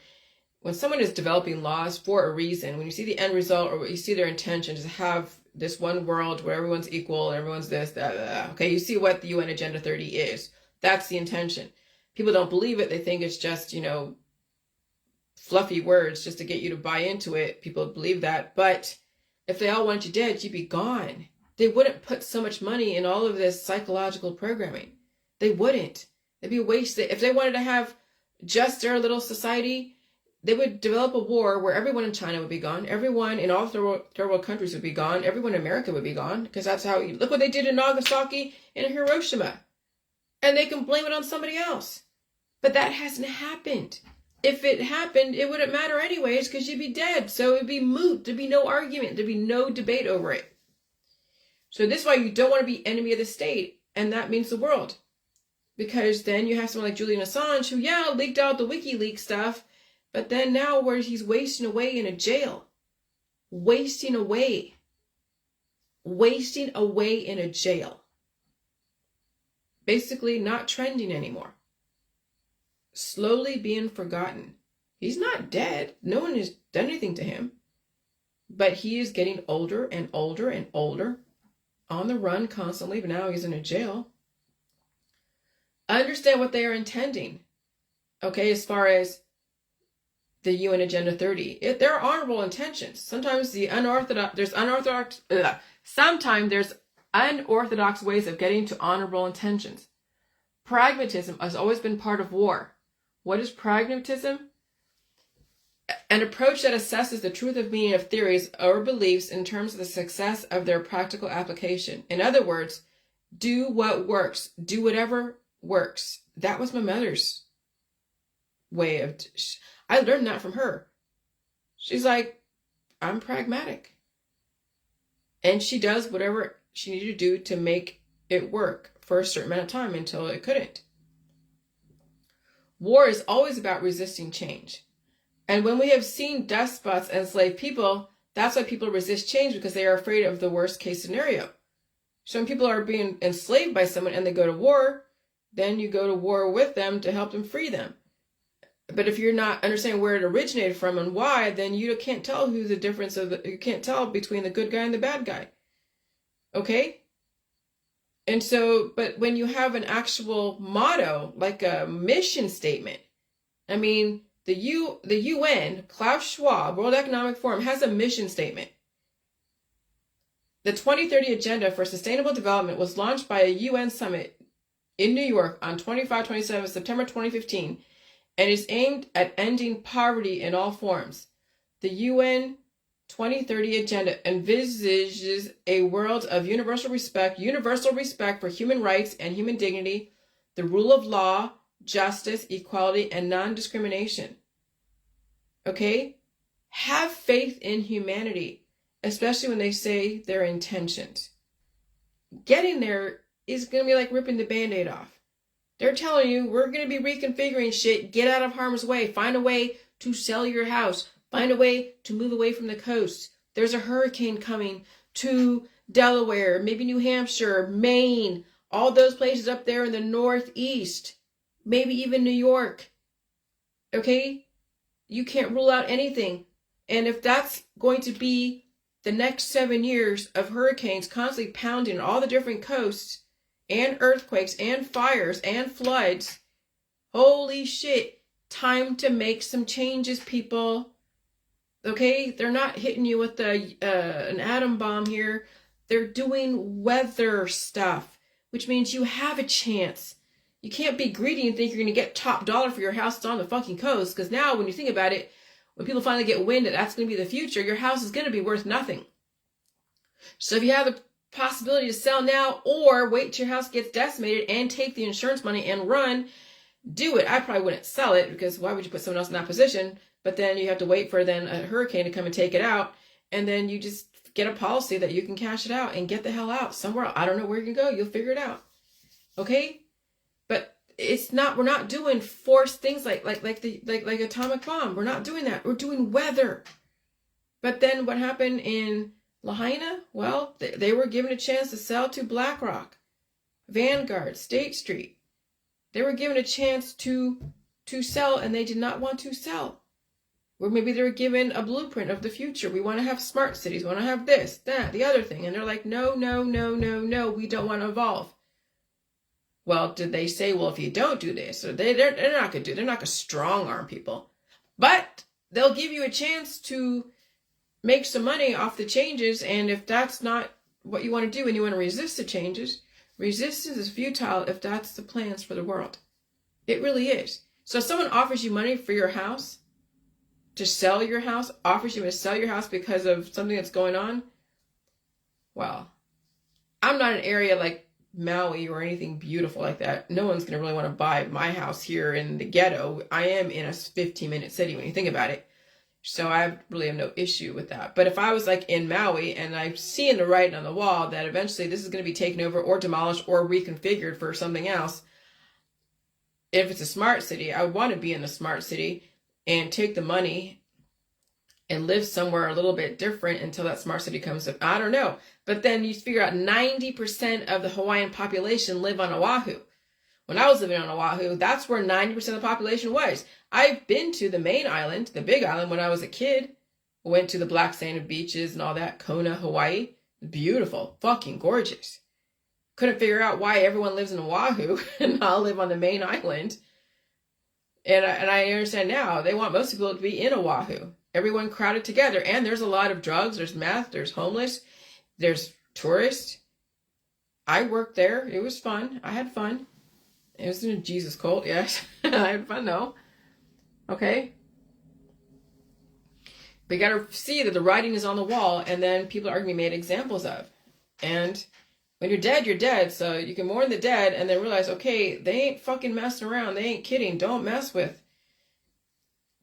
when someone is developing laws for a reason, when you see the end result, or you see their intention is to have this one world where everyone's equal and everyone's this, that, okay, you see what the UN Agenda 30 is. That's the intention. People don't believe it. They think it's just, fluffy words just to get you to buy into it. People believe that. But if they all want you dead, you'd be gone. They wouldn't put so much money in all of this psychological programming. They wouldn't. It'd be wasted. If they wanted to have just their little society, they would develop a war where everyone in China would be gone, everyone in all third world countries would be gone, everyone in America would be gone, because that's how, look what they did in Nagasaki and Hiroshima. And they can blame it on somebody else. But that hasn't happened. If it happened, it wouldn't matter anyways, because you'd be dead. So it'd be moot. There'd be no argument. There'd be no debate over it. So this is why you don't want to be enemy of the state, and that means the world. Because then you have someone like Julian Assange, who, yeah, leaked out the WikiLeaks stuff, but then now where he's wasting away in a jail. Wasting away in a jail. Basically not trending anymore. Slowly being forgotten. He's not dead. No one has done anything to him. But he is getting older and older and older. On the run constantly, but now he's in a jail. Understand what they are intending. Okay, as far as the UN Agenda 30. There are honorable intentions. Sometimes there's unorthodox ways of getting to honorable intentions. Pragmatism has always been part of war. What is pragmatism? An approach that assesses the truth of meaning of theories or beliefs in terms of the success of their practical application. In other words, do what works. Do whatever works. That was my mother's way of... I learned that from her. She's like, I'm pragmatic. And she does whatever she needed to do to make it work for a certain amount of time until it couldn't. War is always about resisting change. And when we have seen despots enslave people, that's why people resist change, because they are afraid of the worst case scenario. So when people are being enslaved by someone and they go to war, then you go to war with them to help them free them. But if you're not understanding where it originated from and why, then you can't tell you can't tell between the good guy and the bad guy. Okay? And so, but when you have an actual motto, like a mission statement, I mean, the UN, Klaus Schwab, World Economic Forum, has a mission statement. The 2030 Agenda for Sustainable Development was launched by a UN summit in New York on 25-27 September 2015, and is aimed at ending poverty in all forms. The UN 2030 Agenda envisages a world of universal respect for human rights and human dignity, the rule of law, justice, equality, and non-discrimination. Okay? Have faith in humanity, especially when they say their intentions. Getting there is going to be like ripping the Band-Aid off. They're telling you, we're going to be reconfiguring shit. Get out of harm's way. Find a way to sell your house. Find a way to move away from the coast. There's a hurricane coming to Delaware, maybe New Hampshire, Maine, all those places up there in the Northeast, maybe even New York. Okay? You can't rule out anything. And if that's going to be the next 7 years of hurricanes constantly pounding all the different coasts, and earthquakes, and fires, and floods. Holy shit. Time to make some changes, people. Okay? They're not hitting you with an atom bomb here. They're doing weather stuff, which means you have a chance. You can't be greedy and think you're going to get top dollar for your house that's on the fucking coast, because now when you think about it, when people finally get wind that that's going to be the future, your house is going to be worth nothing. So if you have the possibility to sell now, or wait till your house gets decimated and take the insurance money and run, do it. I probably wouldn't sell it, because why would you put someone else in that position? But then you have to wait for then a hurricane to come and take it out, and then you just get a policy that you can cash it out and get the hell out somewhere. I don't know where you can go. You'll figure it out. Okay? But it's not, we're not doing forced things like atomic bomb. We're not doing that. We're doing weather. But then what happened in Lahaina? Well, they were given a chance to sell to BlackRock, Vanguard, State Street. They were given a chance to sell, and they did not want to sell. Or maybe they were given a blueprint of the future. We want to have smart cities. We want to have this, that, the other thing. And they're like, no, we don't want to evolve. Well, did they say, well, if you don't do this, or they're not going to do, they're not going to strong arm people. But they'll give you a chance to make some money off the changes, and if that's not what you want to do and you want to resist the changes, resistance is futile if that's the plans for the world. It really is. So if someone offers you money for your house, to sell your house, offers you to sell your house because of something that's going on, well, I'm not an area like Maui or anything beautiful like that. No one's going to really want to buy my house here in the ghetto. I am in a 15-minute city when you think about it. So I really have no issue with that. But if I was like in Maui and I see in the writing on the wall that eventually this is going to be taken over or demolished or reconfigured for something else, if it's a smart city, I want to be in a smart city and take the money and live somewhere a little bit different until that smart city comes up. I don't know. But then you figure out 90% of the Hawaiian population live on Oahu. When I was living on Oahu, that's where 90% of the population was. I've been to the main island, the big island, when I was a kid. Went to the black sand beaches and all that, Kona, Hawaii. Beautiful, fucking gorgeous. Couldn't figure out why everyone lives in Oahu and I'll live on the main island. And I understand now, they want most people to be in Oahu. Everyone crowded together. And there's a lot of drugs, there's meth, there's homeless, there's tourists. I worked there. It was fun. I had fun. It was in a Jesus cult, yes. I had fun though. Okay. But you gotta see that the writing is on the wall and then people are gonna be made examples of. And when you're dead, you're dead. So you can mourn the dead and then realize, okay, they ain't fucking messing around. They ain't kidding. Don't mess with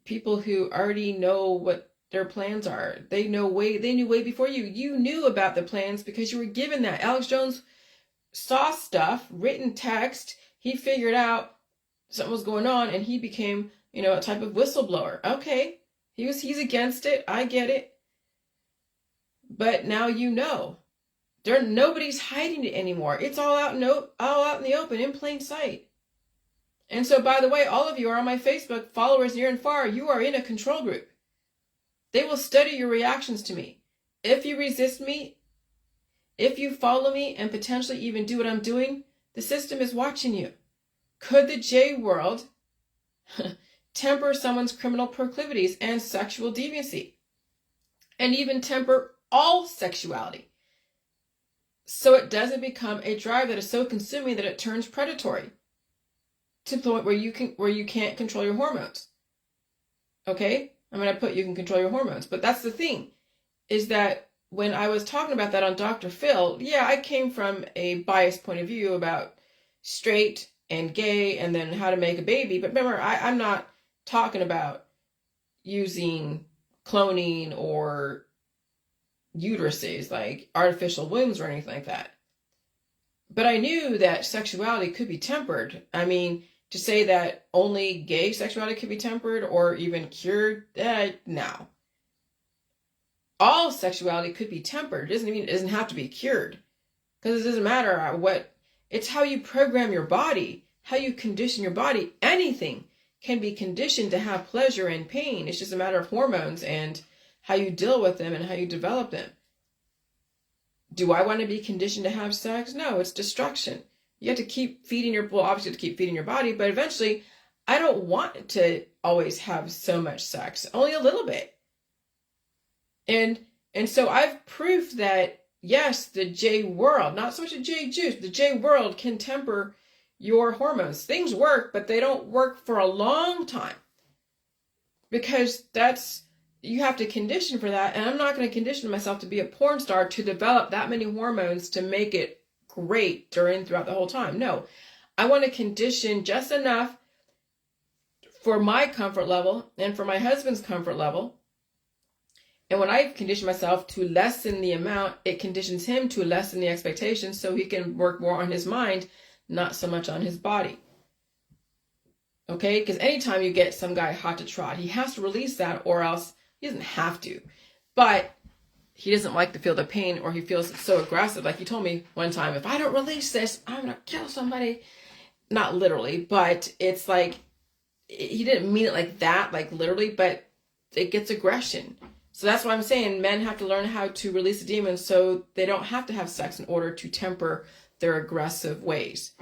people who already know what their plans are. They knew way before you. You knew about the plans because you were given that. Alex Jones saw stuff, written text. He figured out something was going on and he became, a type of whistleblower. Okay. He's against it. I get it. But now you know. Nobody's hiding it anymore. It's all out in the open, in plain sight. And so, by the way, all of you are on my Facebook, followers near and far. You are in a control group. They will study your reactions to me. If you resist me, if you follow me and potentially even do what I'm doing, the system is watching you. Could the J world temper someone's criminal proclivities and sexual deviancy? And even temper all sexuality? So it doesn't become a drive that is so consuming that it turns predatory to the point where you can't control your hormones. Okay? I'm going to put you can control your hormones. But that's the thing, is that when I was talking about that on Dr. Phil, yeah, I came from a biased point of view about straight and gay and then how to make a baby. But remember, I'm not talking about using cloning or uteruses, like artificial wombs or anything like that. But I knew that sexuality could be tempered. I mean, to say that only gay sexuality could be tempered or even cured, no. All sexuality could be tempered. It doesn't mean it doesn't have to be cured. Because it doesn't matter it's how you program your body, how you condition your body. Anything can be conditioned to have pleasure and pain. It's just a matter of hormones and how you deal with them and how you develop them. Do I want to be conditioned to have sex? No, it's destruction. You have to keep feeding obviously to keep feeding your body, but eventually I don't want to always have so much sex, only a little bit. And so I've proved that yes, the J world, not so much a J juice, the J world can temper your hormones. Things work, but they don't work for a long time because you have to condition for that. And I'm not going to condition myself to be a porn star to develop that many hormones to make it great throughout the whole time. No, I want to condition just enough for my comfort level and for my husband's comfort level. And when I condition myself to lessen the amount, it conditions him to lessen the expectations so he can work more on his mind, not so much on his body. Okay? Because anytime you get some guy hot to trot, he has to release that or else he doesn't have to. But he doesn't like to feel the pain or he feels so aggressive. Like he told me one time, if I don't release this, I'm going to kill somebody. Not literally, but it's like, he didn't mean it like that, like literally, but it gets aggression. So that's why I'm saying men have to learn how to release the demons so they don't have to have sex in order to temper their aggressive ways.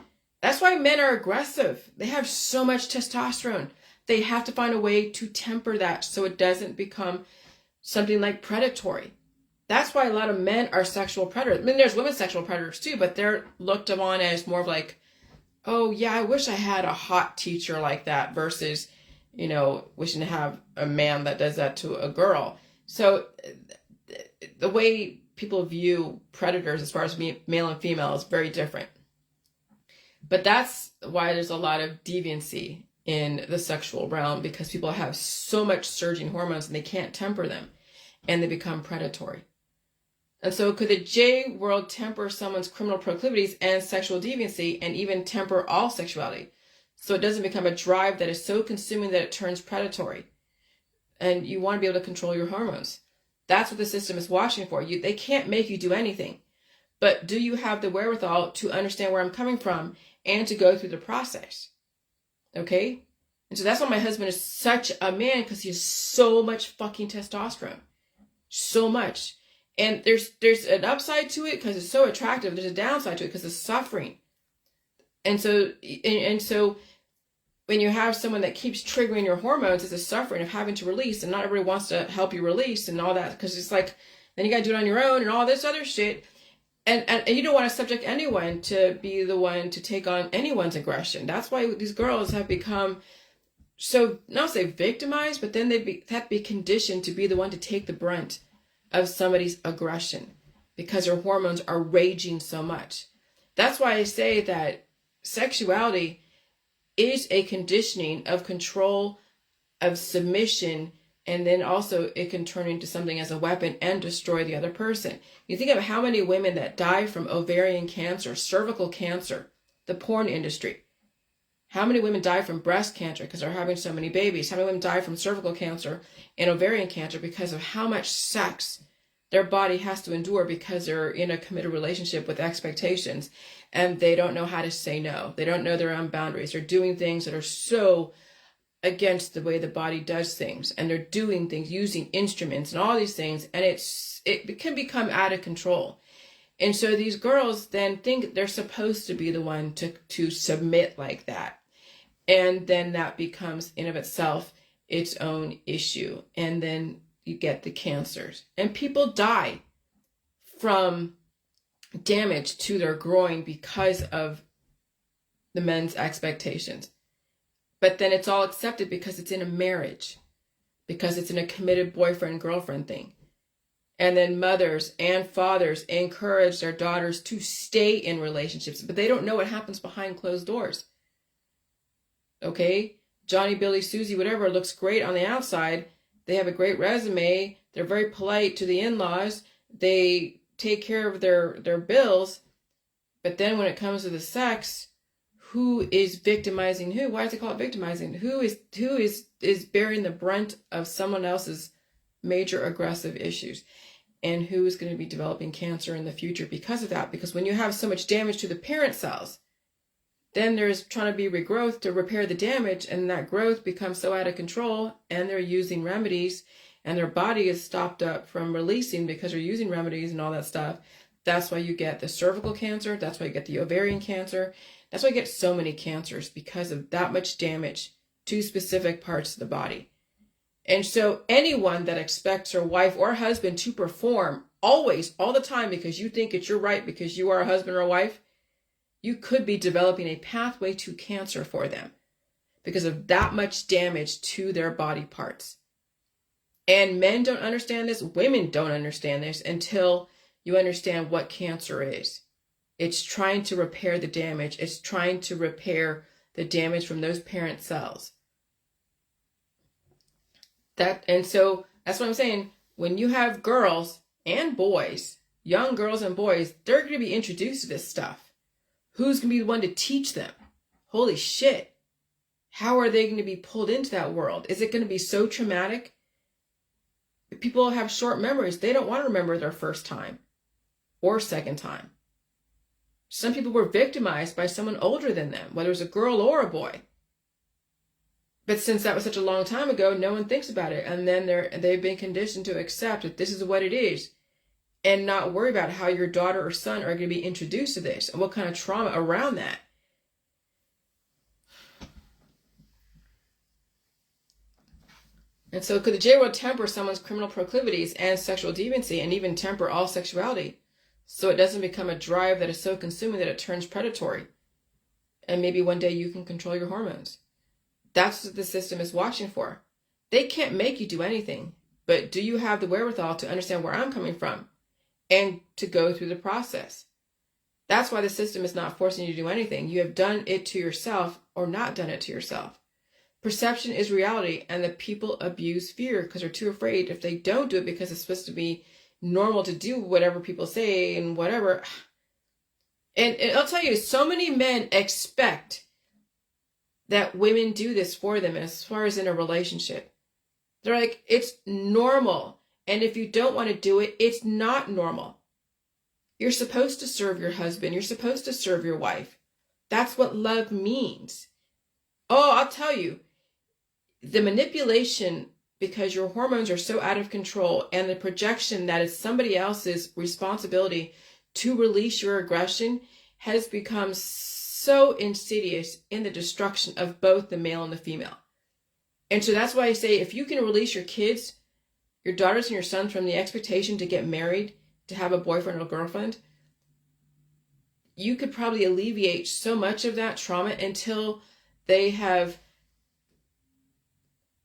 That's why men are aggressive. They have so much testosterone. They have to find a way to temper that so it doesn't become something like predatory. That's why a lot of men are sexual predators. I mean, there's women sexual predators too, but they're looked upon as more of like, oh yeah, I wish I had a hot teacher like that versus wishing to have a man that does that to a girl. So the way people view predators as far as male and female is very different. But that's why there's a lot of deviancy in the sexual realm, because people have so much surging hormones and they can't temper them, and they become predatory. And so could the J world temper someone's criminal proclivities and sexual deviancy, and even temper all sexuality, so it doesn't become a drive that is so consuming that it turns predatory? And you want to be able to control your hormones. That's what the system is watching for. They can't make you do anything. But do you have the wherewithal to understand where I'm coming from and to go through the process? Okay? And so that's why my husband is such a man, because he has so much fucking testosterone. So much. And there's an upside to it because it's so attractive. There's a downside to it because it's suffering. And so when you have someone that keeps triggering your hormones, it's a suffering of having to release, and not everybody wants to help you release and all that, because it's like, then you got to do it on your own and all this other shit. And you don't want to subject anyone to be the one to take on anyone's aggression. That's why these girls have become so, not say victimized, but then have to be conditioned to be the one to take the brunt of somebody's aggression, because their hormones are raging so much. That's why I say that sexuality is a conditioning of control, of submission, and then also it can turn into something as a weapon and destroy the other person. You think of how many women that die from ovarian cancer, cervical cancer, the porn industry. How many women die from breast cancer because they're having so many babies? How many women die from cervical cancer and ovarian cancer because of how much sex their body has to endure, because they're in a committed relationship with expectations and they don't know how to say no. They don't know their own boundaries. They're doing things that are so against the way the body does things, and they're doing things using instruments and all these things, and it can become out of control. And so these girls then think they're supposed to be the one to submit like that. And then that becomes in of itself its own issue. And then you get the cancers. And people die from damage to their groin because of the men's expectations. But then it's all accepted because it's in a marriage, because it's in a committed boyfriend-girlfriend thing. And then mothers and fathers encourage their daughters to stay in relationships, but they don't know what happens behind closed doors. Okay? Johnny, Billy, Susie, whatever, looks great on the outside. They have a great resume. They're very polite to the in-laws. They take care of their bills. But then when it comes to the sex, who is victimizing who? Why does they call it victimizing? Who is bearing the brunt of someone else's major aggressive issues? And who is going to be developing cancer in the future because of that? Because when you have so much damage to the parent cells, then there's trying to be regrowth to repair the damage, and that growth becomes so out of control, and they're using remedies, and their body is stopped up from releasing because they're using remedies and all that stuff. That's why you get the cervical cancer. That's why you get the ovarian cancer. That's why you get so many cancers, because of that much damage to specific parts of the body. And so anyone that expects her wife or husband to perform always, all the time, because you think it's your right, because you are a husband or a wife, you could be developing a pathway to cancer for them because of that much damage to their body parts. And men don't understand this. Women don't understand this until you understand what cancer is. It's trying to repair the damage. It's trying to repair the damage from those parent cells. And so that's what I'm saying. When you have girls and boys, young girls and boys, they're going to be introduced to this stuff. Who's going to be the one to teach them? Holy shit. How are they going to be pulled into that world? Is it going to be so traumatic? People have short memories. They don't want to remember their first time or second time. Some people were victimized by someone older than them, whether it was a girl or a boy. But since that was such a long time ago, no one thinks about it. And then they've been conditioned to accept that this is what it is, and not worry about how your daughter or son are going to be introduced to this and what kind of trauma around that. And so could the J-World temper someone's criminal proclivities and sexual deviancy, and even temper all sexuality, so it doesn't become a drive that is so consuming that it turns predatory? And maybe one day you can control your hormones. That's what the system is watching for. They can't make you do anything, but do you have the wherewithal to understand where I'm coming from and to go through the process? That's why the system is not forcing you to do anything. You have done it to yourself or not done it to yourself. Perception is reality, and the people abuse fear because they're too afraid if they don't do it because it's supposed to be normal to do whatever people say and whatever. And I'll tell you, so many men expect that women do this for them as far as in a relationship. They're like, it's normal. And if you don't want to do it, it's not normal. You're supposed to serve your husband. You're supposed to serve your wife. That's what love means. Oh, I'll tell you, the manipulation, because your hormones are so out of control, and the projection that it's somebody else's responsibility to release your aggression has become so insidious in the destruction of both the male and the female. And so that's why I say, if you can release your kids, your daughters and your sons from the expectation to get married, to have a boyfriend or girlfriend, you could probably alleviate so much of that trauma until they have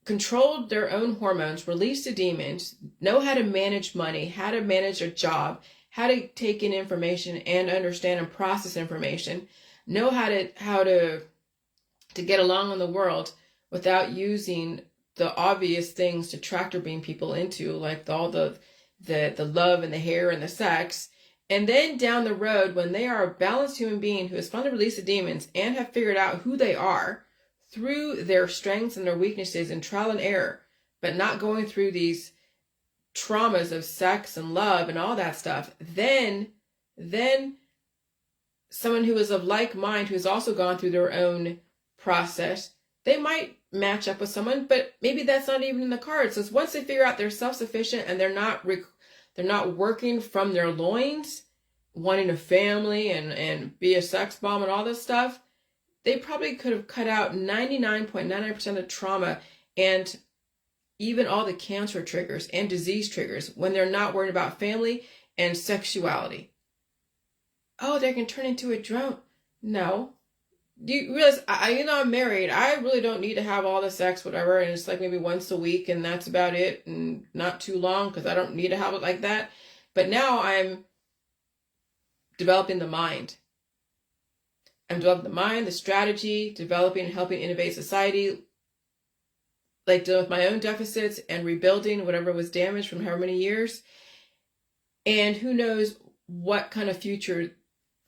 controlled their own hormones, released the demons, know how to manage money, how to manage a job, how to take in information and understand and process information, know how to get along in the world without using the obvious things to tractor beam people into, like all the love and the hair and the sex. And then down the road, when they are a balanced human being who has finally released the demons and have figured out who they are through their strengths and their weaknesses and trial and error, but not going through these traumas of sex and love and all that stuff, then someone who is of like mind, who has also gone through their own process, they might match up with someone, but maybe that's not even in the cards. So once they figure out they're self-sufficient and they're not working from their loins, wanting a family and be a sex bomb and all this stuff, they probably could have cut out 99.99% of trauma and even all the cancer triggers and disease triggers when they're not worried about family and sexuality. Oh, they can turn into a drone. No. Do you realize, I'm married. I really don't need to have all the sex, whatever, and it's like maybe once a week and that's about it, and not too long because I don't need to have it like that. But now I'm developing the mind. I'm developing the mind, the strategy, developing and helping innovate society, like dealing with my own deficits and rebuilding whatever was damaged from however many years. And who knows what kind of future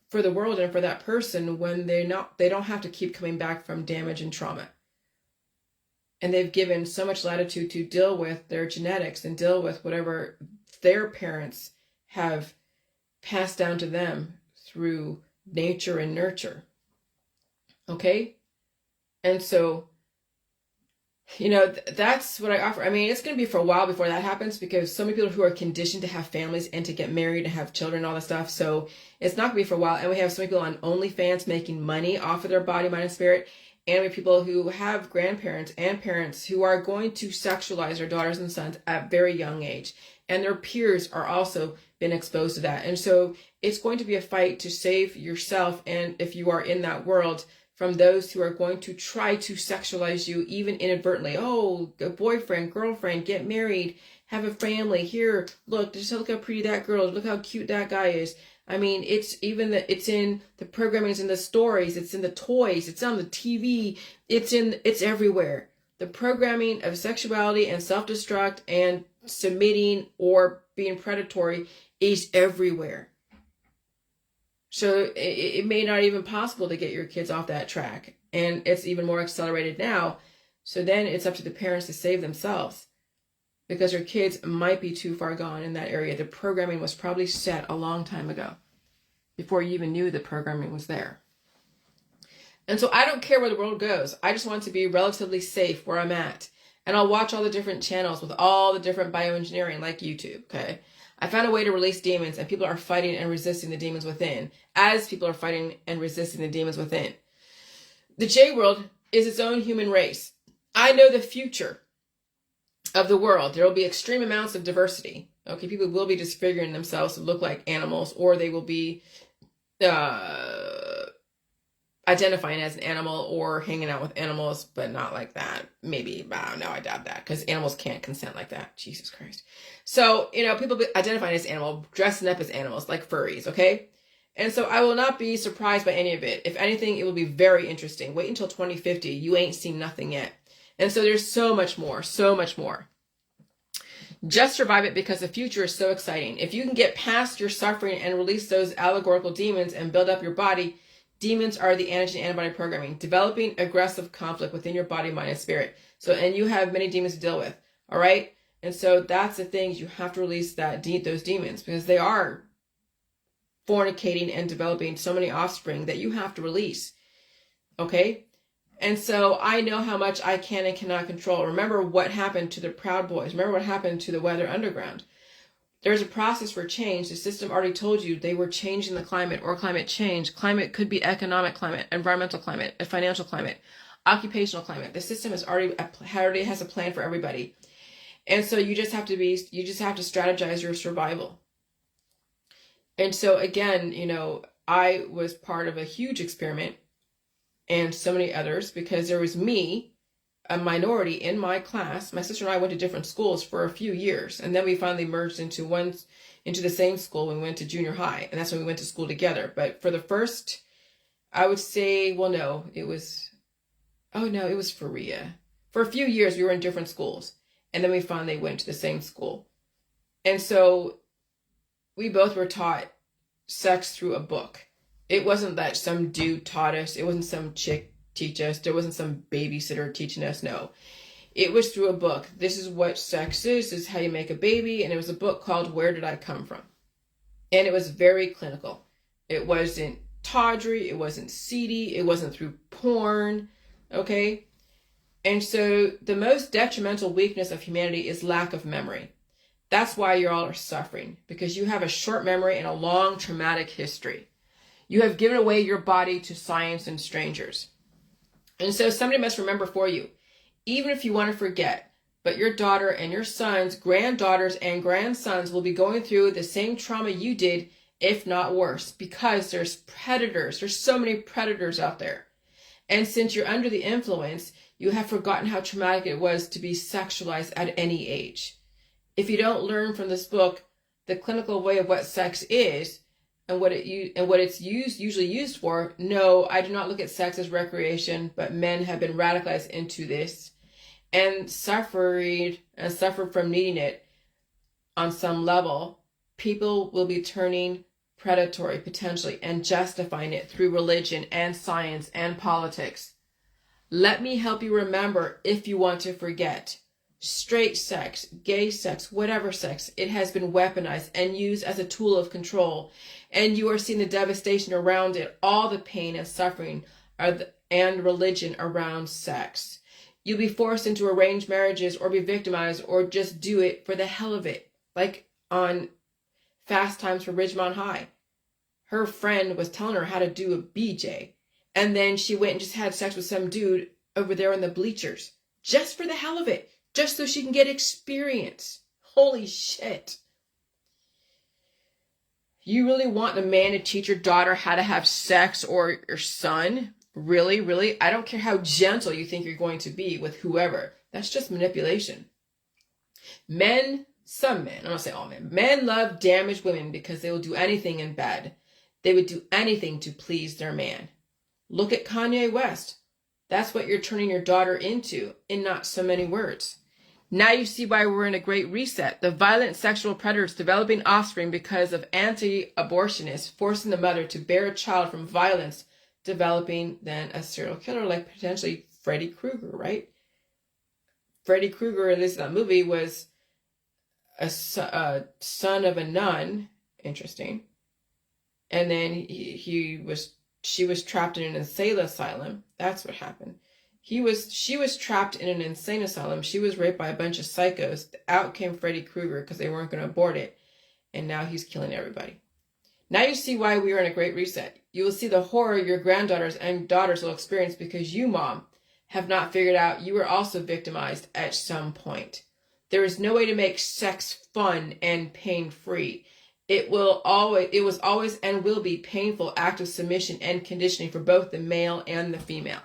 for the world and for that person when they don't have to keep coming back from damage and trauma. And they've given so much latitude to deal with their genetics and deal with whatever their parents have passed down to them through nature and nurture. Okay? And so, that's what I offer. I mean, it's going to be for a while before that happens, because so many people who are conditioned to have families and to get married and have children and all that stuff. So it's not going to be for a while. And we have so many people on OnlyFans making money off of their body, mind, and spirit. And we have people who have grandparents and parents who are going to sexualize their daughters and sons at very young age. And their peers are also been exposed to that. And so it's going to be a fight to save yourself, and if you are in that world, from those who are going to try to sexualize you, even inadvertently. Oh, a boyfriend, girlfriend, get married, have a family. Here, look how pretty that girl is. Look how cute that guy is. I mean, it's in the programming, it's in the stories, it's in the toys, it's on the TV, it's everywhere. The programming of sexuality and self-destruct and submitting or being predatory is everywhere. So it may not even possible to get your kids off that track. And it's even more accelerated now. So then it's up to the parents to save themselves, because your kids might be too far gone in that area. The programming was probably set a long time ago, before you even knew the programming was there. And so I don't care where the world goes. I just want to be relatively safe where I'm at. And I'll watch all the different channels with all the different bioengineering, like YouTube, okay? I found a way to release demons, and people are fighting and resisting the demons within, as people are fighting and resisting the demons within. The J world is its own human race. I know the future of the world. There will be extreme amounts of diversity. Okay, people will be disfiguring themselves to look like animals, or they will be, I identifying as an animal or hanging out with animals, but not like that. Maybe, no, I doubt that, because animals can't consent like that. Jesus Christ. So, people identifying as animal, dressing up as animals, like furries, okay? And so I will not be surprised by any of it. If anything, it will be very interesting. Wait until 2050. You ain't seen nothing yet. And so there's so much more, so much more. Just survive it, because the future is so exciting. If you can get past your suffering and release those allegorical demons and build up your body, demons are the antigen antibody programming, developing aggressive conflict within your body, mind, and spirit. So, and you have many demons to deal with. All right. And so that's the things, you have to release those demons, because they are fornicating and developing so many offspring that you have to release. Okay. And so I know how much I can and cannot control. Remember what happened to the Proud Boys. Remember what happened to the Weather Underground. There's a process for change. The system already told you they were changing the climate, or climate change. Climate could be economic climate, environmental climate, a financial climate, occupational climate. The system already has a plan for everybody. And so you just have to strategize your survival. And so again, I was part of a huge experiment, and so many others, because there was me, a minority in my class. My sister and I went to different schools for a few years, and then we finally merged into the same school when we went to junior high, and that's when we went to school together. But for the first, I would say, it was Faria. For a few years, we were in different schools, and then we finally went to the same school. And so we both were taught sex through a book. It wasn't that some dude taught us. It wasn't some chick teach us. There wasn't some babysitter teaching us. No, it was through a book. This is what sex is. This is how you make a baby. And it was a book called Where Did I Come From? And it was very clinical. It wasn't tawdry. It wasn't seedy. It wasn't through porn. Okay. And so the most detrimental weakness of humanity is lack of memory. That's why you all are suffering, because you have a short memory and a long traumatic history. You have given away your body to science and strangers. And so somebody must remember for you, even if you want to forget, but your daughter and your sons, granddaughters and grandsons will be going through the same trauma you did, if not worse, because there's predators. There's so many predators out there. And since you're under the influence, you have forgotten how traumatic it was to be sexualized at any age. If you don't learn from this book the clinical way of what sex is, and what it's usually used for, no, I do not look at sex as recreation, but men have been radicalized into this and suffered from needing it on some level. People will be turning predatory potentially and justifying it through religion and science and politics. Let me help you remember, if you want to forget. Straight sex, gay sex, whatever sex, it has been weaponized and used as a tool of control. And you are seeing the devastation around it, all the pain and suffering and religion around sex. You'll be forced into arranged marriages or be victimized or just do it for the hell of it. Like on Fast Times for Ridgemont High. Her friend was telling her how to do a BJ. And then she went and just had sex with some dude over there in the bleachers. Just for the hell of it. Just so she can get experience. Holy shit. You really want a man to teach your daughter how to have sex, or your son? Really? Really? I don't care how gentle you think you're going to be with whoever. That's just manipulation. Some men, I'm not saying all men love damaged women because they will do anything in bed. They would do anything to please their man. Look at Kanye West. That's what you're turning your daughter into, in not so many words. Now you see why we're in a great reset. The violent sexual predators developing offspring because of anti-abortionists forcing the mother to bear a child from violence, developing then a serial killer like potentially Freddy Krueger, right? Freddy Krueger in this movie was a son of a nun. Interesting. And then she was trapped in an insane asylum. That's what happened. She was trapped in an insane asylum. She was raped by a bunch of psychos. Out came Freddy Krueger because they weren't going to abort it. And now he's killing everybody. Now you see why we are in a great reset. You will see the horror your granddaughters and daughters will experience because you, mom, have not figured out you were also victimized at some point. There is no way to make sex fun and pain-free. It was always and will be painful act of submission and conditioning for both the male and the female.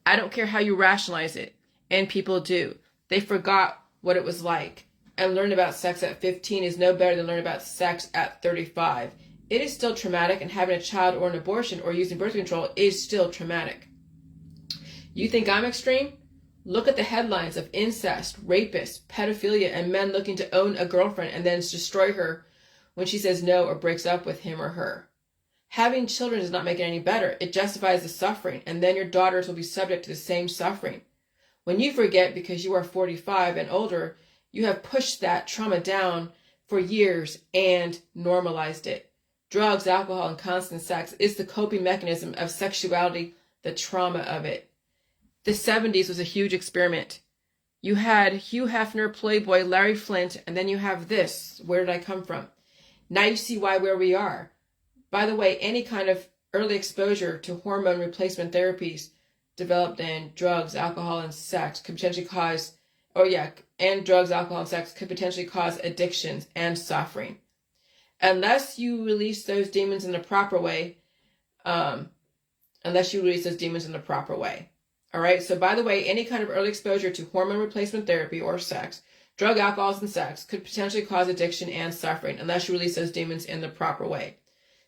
I don't care how you rationalize it, and people do. They forgot what it was like, and learning about sex at 15 is no better than learning about sex at 35. It is still traumatic, and having a child or an abortion or using birth control is still traumatic. You think I'm extreme? Look at the headlines of incest, rapists, pedophilia, and men looking to own a girlfriend and then destroy her when she says no or breaks up with him or her. Having children does not make it any better. It justifies the suffering, and then your daughters will be subject to the same suffering. When you forget because you are 45 and older, you have pushed that trauma down for years and normalized it. Drugs, alcohol, and constant sex is the coping mechanism of sexuality, the trauma of it. The 70s was a huge experiment. You had Hugh Hefner, Playboy, Larry Flint, and then you have this. Where did I come from? Now you see where we are. By the way, any kind of early exposure to hormone replacement therapies developed in drugs, alcohol, and sex could potentially cause, addictions and suffering. Unless you release those demons in the proper way, All right. So by the way, any kind of early exposure to hormone replacement therapy or sex, drug, alcohol, and sex could potentially cause addiction and suffering unless you release those demons in the proper way.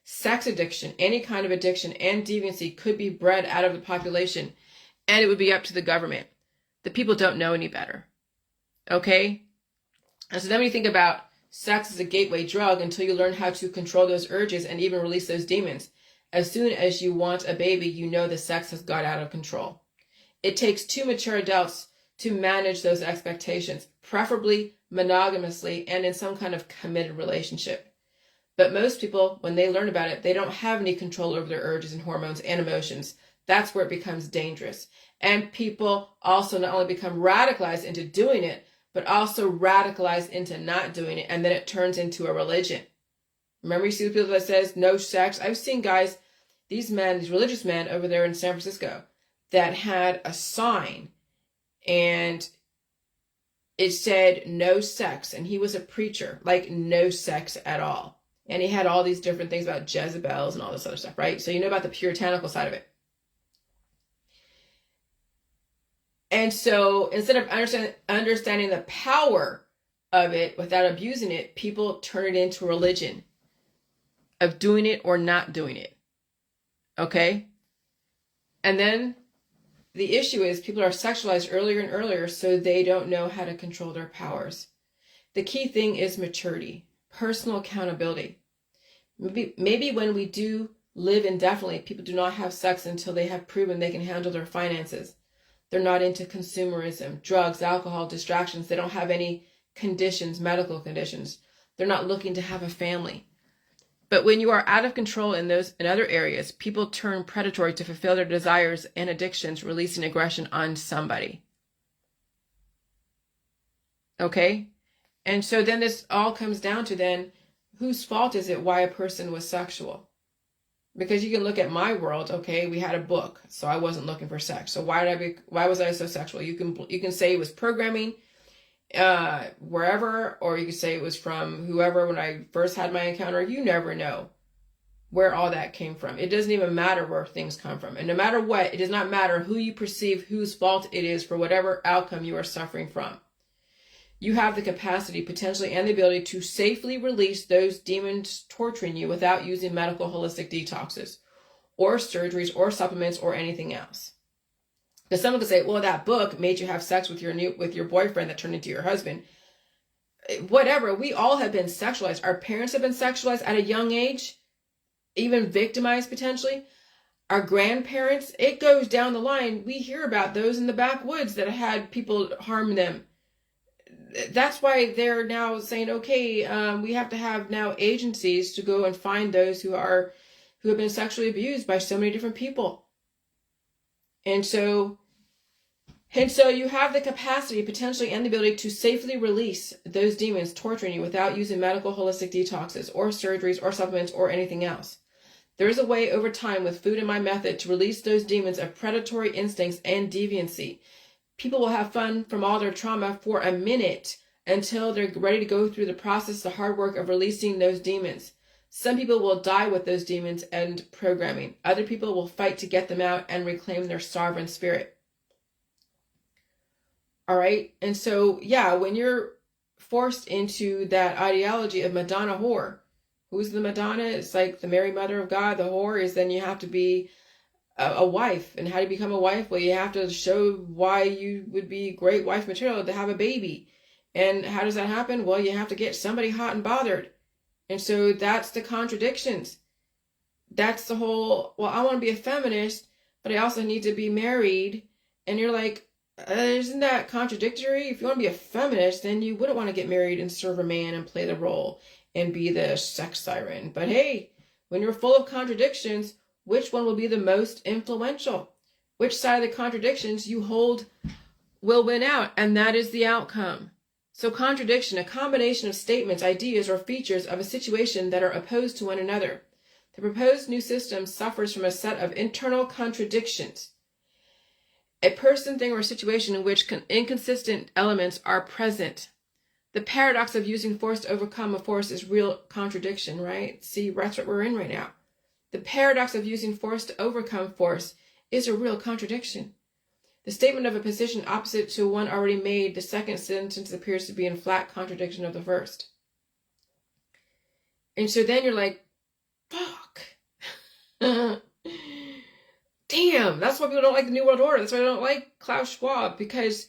Sex addiction, any kind of addiction and deviancy could be bred out of the population, and it would be up to the government. The people don't know any better. Okay? And so then when you think about sex as a gateway drug until you learn how to control those urges and even release those demons, as soon as you want a baby, you know the sex has got out of control. It takes 2 mature adults to manage those expectations, preferably monogamously and in some kind of committed relationship. But most people, when they learn about it, they don't have any control over their urges and hormones and emotions. That's where it becomes dangerous. And people also not only become radicalized into doing it, but also radicalized into not doing it. And then it turns into a religion. Remember, you see the people that says no sex? I've seen guys, these religious men over there in San Francisco that had a sign and it said no sex. And he was a preacher, like no sex at all. And he had all these different things about Jezebels and all this other stuff, right? So you know about the puritanical side of it. And so instead of understanding the power of it without abusing it, people turn it into religion of doing it or not doing it. Okay? And then the issue is people are sexualized earlier and earlier, so they don't know how to control their powers. The key thing is maturity. Personal accountability. Maybe when we do live indefinitely, people do not have sex until they have proven they can handle their finances. They're not into consumerism, drugs, alcohol, distractions. They don't have any conditions, medical conditions. They're not looking to have a family. But when you are out of control in other areas, people turn predatory to fulfill their desires and addictions, releasing aggression on somebody. Okay? And so then this all comes down to then, whose fault is it why a person was sexual? Because you can look at my world, okay, we had a book, so I wasn't looking for sex. So why was I so sexual? You can say it was programming, wherever, or you can say it was from whoever when I first had my encounter. You never know where all that came from. It doesn't even matter where things come from. And no matter what, it does not matter who you perceive whose fault it is for whatever outcome you are suffering from. You have the capacity, potentially, and the ability to safely release those demons torturing you without using medical holistic detoxes or surgeries or supplements or anything else. Because someone could say, well, that book made you have sex with your boyfriend that turned into your husband. Whatever. We all have been sexualized. Our parents have been sexualized at a young age, even victimized potentially. Our grandparents, it goes down the line. We hear about those in the backwoods that had people harm them. That's why they're now saying, okay, we have to have now agencies to go and find those who have been sexually abused by so many different people. And so you have the capacity, potentially, and the ability to safely release those demons torturing you without using medical holistic detoxes or surgeries or supplements or anything else. There is a way over time with food and my method to release those demons of predatory instincts and deviancy. People will have fun from all their trauma for a minute until they're ready to go through the process, the hard work of releasing those demons. Some people will die with those demons and programming. Other people will fight to get them out and reclaim their sovereign spirit. All right? And so, yeah, when you're forced into that ideology of Madonna whore, who's the Madonna? It's like the Mary Mother of God. The whore is then you have to be a wife. And how do you become a wife? Well, you have to show why you would be great wife material to have a baby. And how does that happen? Well, you have to get somebody hot and bothered. And so that's the contradictions. That's the whole, well, I want to be a feminist, but I also need to be married. And you're like, isn't that contradictory? If you want to be a feminist, then you wouldn't want to get married and serve a man and play the role and be the sex siren. But hey, when you're full of contradictions, which one will be the most influential? Which side of the contradictions you hold will win out, and that is the outcome. So contradiction, a combination of statements, ideas, or features of a situation that are opposed to one another. The proposed new system suffers from a set of internal contradictions. A person, thing, or situation in which inconsistent elements are present. The paradox of using force to overcome a force is real contradiction, right? See, that's what we're in right now. The paradox of using force to overcome force is a real contradiction. The statement of a position opposite to one already made, the second sentence appears to be in flat contradiction of the first. And so then you're like, fuck. Damn, that's why people don't like the New World Order. That's why I don't like Klaus Schwab, because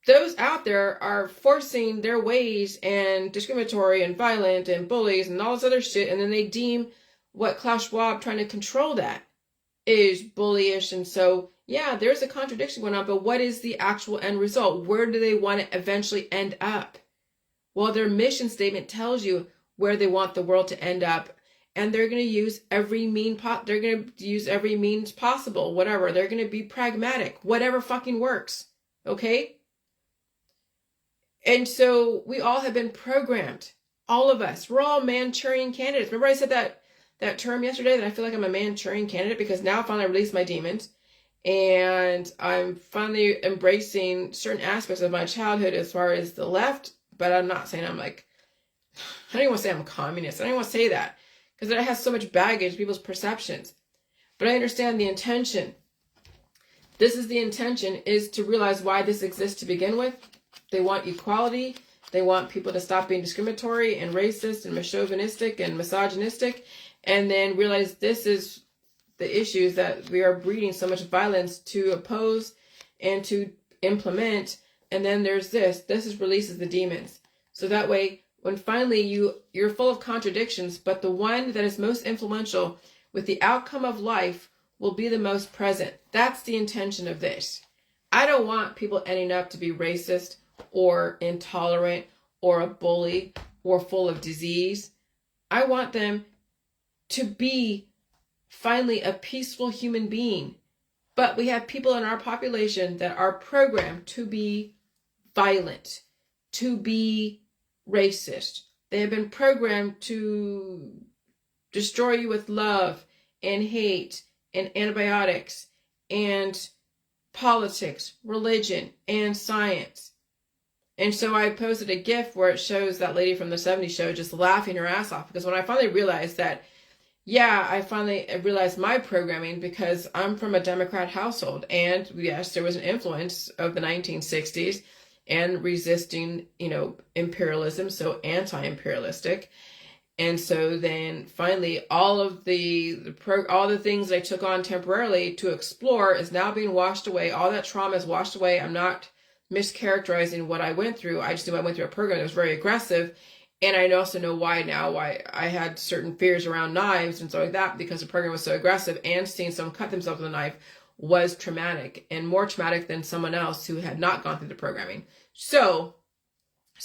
those out there are forcing their ways and discriminatory and violent and bullies and all this other shit, and then they deem what Klaus Schwab trying to control that is bullyish. And so, yeah, there's a contradiction going on, but what is the actual end result? Where do they want to eventually end up? Well, their mission statement tells you where they want the world to end up, and they're going to use every means possible, whatever. They're going to be pragmatic, whatever fucking works. Okay? And so we all have been programmed. All of us. We're all Manchurian candidates. Remember I said that term yesterday, that I feel like I'm a Manchurian candidate, because now I finally released my demons. And I'm finally embracing certain aspects of my childhood as far as the left. But I'm not saying I'm like, I don't even want to say I'm a communist. I don't even want to say that, because it has so much baggage, people's perceptions. But I understand the intention. This is the intention, is to realize why this exists to begin with. They want equality. They want people to stop being discriminatory and racist and chauvinistic and misogynistic, and then realize this is the issues that we are breeding so much violence to oppose and to implement. And then there's this releases the demons. So that way, when finally you're full of contradictions, but the one that is most influential with the outcome of life will be the most present. That's the intention of this. I don't want people ending up to be racist or intolerant or a bully or full of disease. I want them to be finally a peaceful human being. But we have people in our population that are programmed to be violent, to be racist. They have been programmed to destroy you with love and hate and antibiotics and politics, religion, and science. And so I posted a GIF where it shows that lady from the 70s show just laughing her ass off, because when I finally realized that, yeah, I finally realized my programming, because I'm from a Democrat household, and yes, there was an influence of the 1960s and resisting, imperialism, so anti-imperialistic. And so then finally all the things I took on temporarily to explore is now being washed away. All that trauma is washed away. I'm not mischaracterizing what I went through. I just knew I went through a program that was very aggressive. And I also know why I had certain fears around knives and stuff like that, because the program was so aggressive, and seeing someone cut themselves with a knife was traumatic, and more traumatic than someone else who had not gone through the programming. So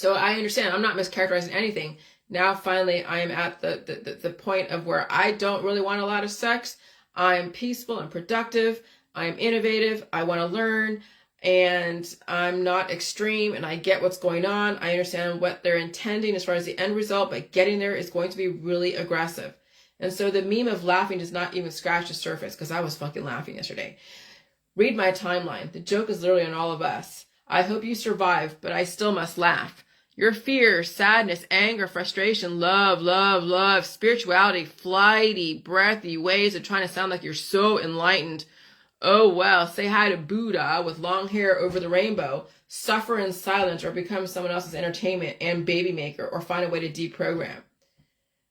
I understand. I'm not mischaracterizing anything. Now, finally, I am at the point of where I don't really want a lot of sex. I'm peaceful and productive. I'm innovative. I want to learn. And I'm not extreme, and I get what's going on. I understand what they're intending as far as the end result, but getting there is going to be really aggressive. And so the meme of laughing does not even scratch the surface, because I was fucking laughing yesterday. Read my timeline. The joke is literally on all of us. I hope you survive, but I still must laugh. Your fear, sadness, anger, frustration, love, spirituality, flighty, breathy ways of trying to sound like you're so enlightened. Oh well, say hi to Buddha with long hair over the rainbow, suffer in silence or become someone else's entertainment and baby maker, or find a way to deprogram.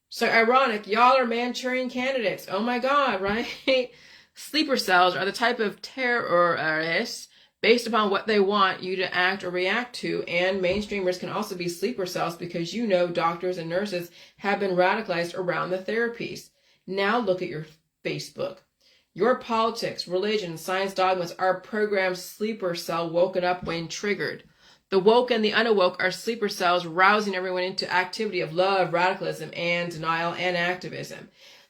So ironic, y'all are Manchurian candidates. Oh my God, right? Sleeper cells are the type of terrorists based upon what they want you to act or react to, and mainstreamers can also be sleeper cells because doctors and nurses have been radicalized around the therapies. Now look at your Facebook. Your politics, religion, science dogmas are programmed sleeper cell woken up when triggered. The woke and the unawoke are sleeper cells rousing everyone into activity of love, radicalism, and denial and activism.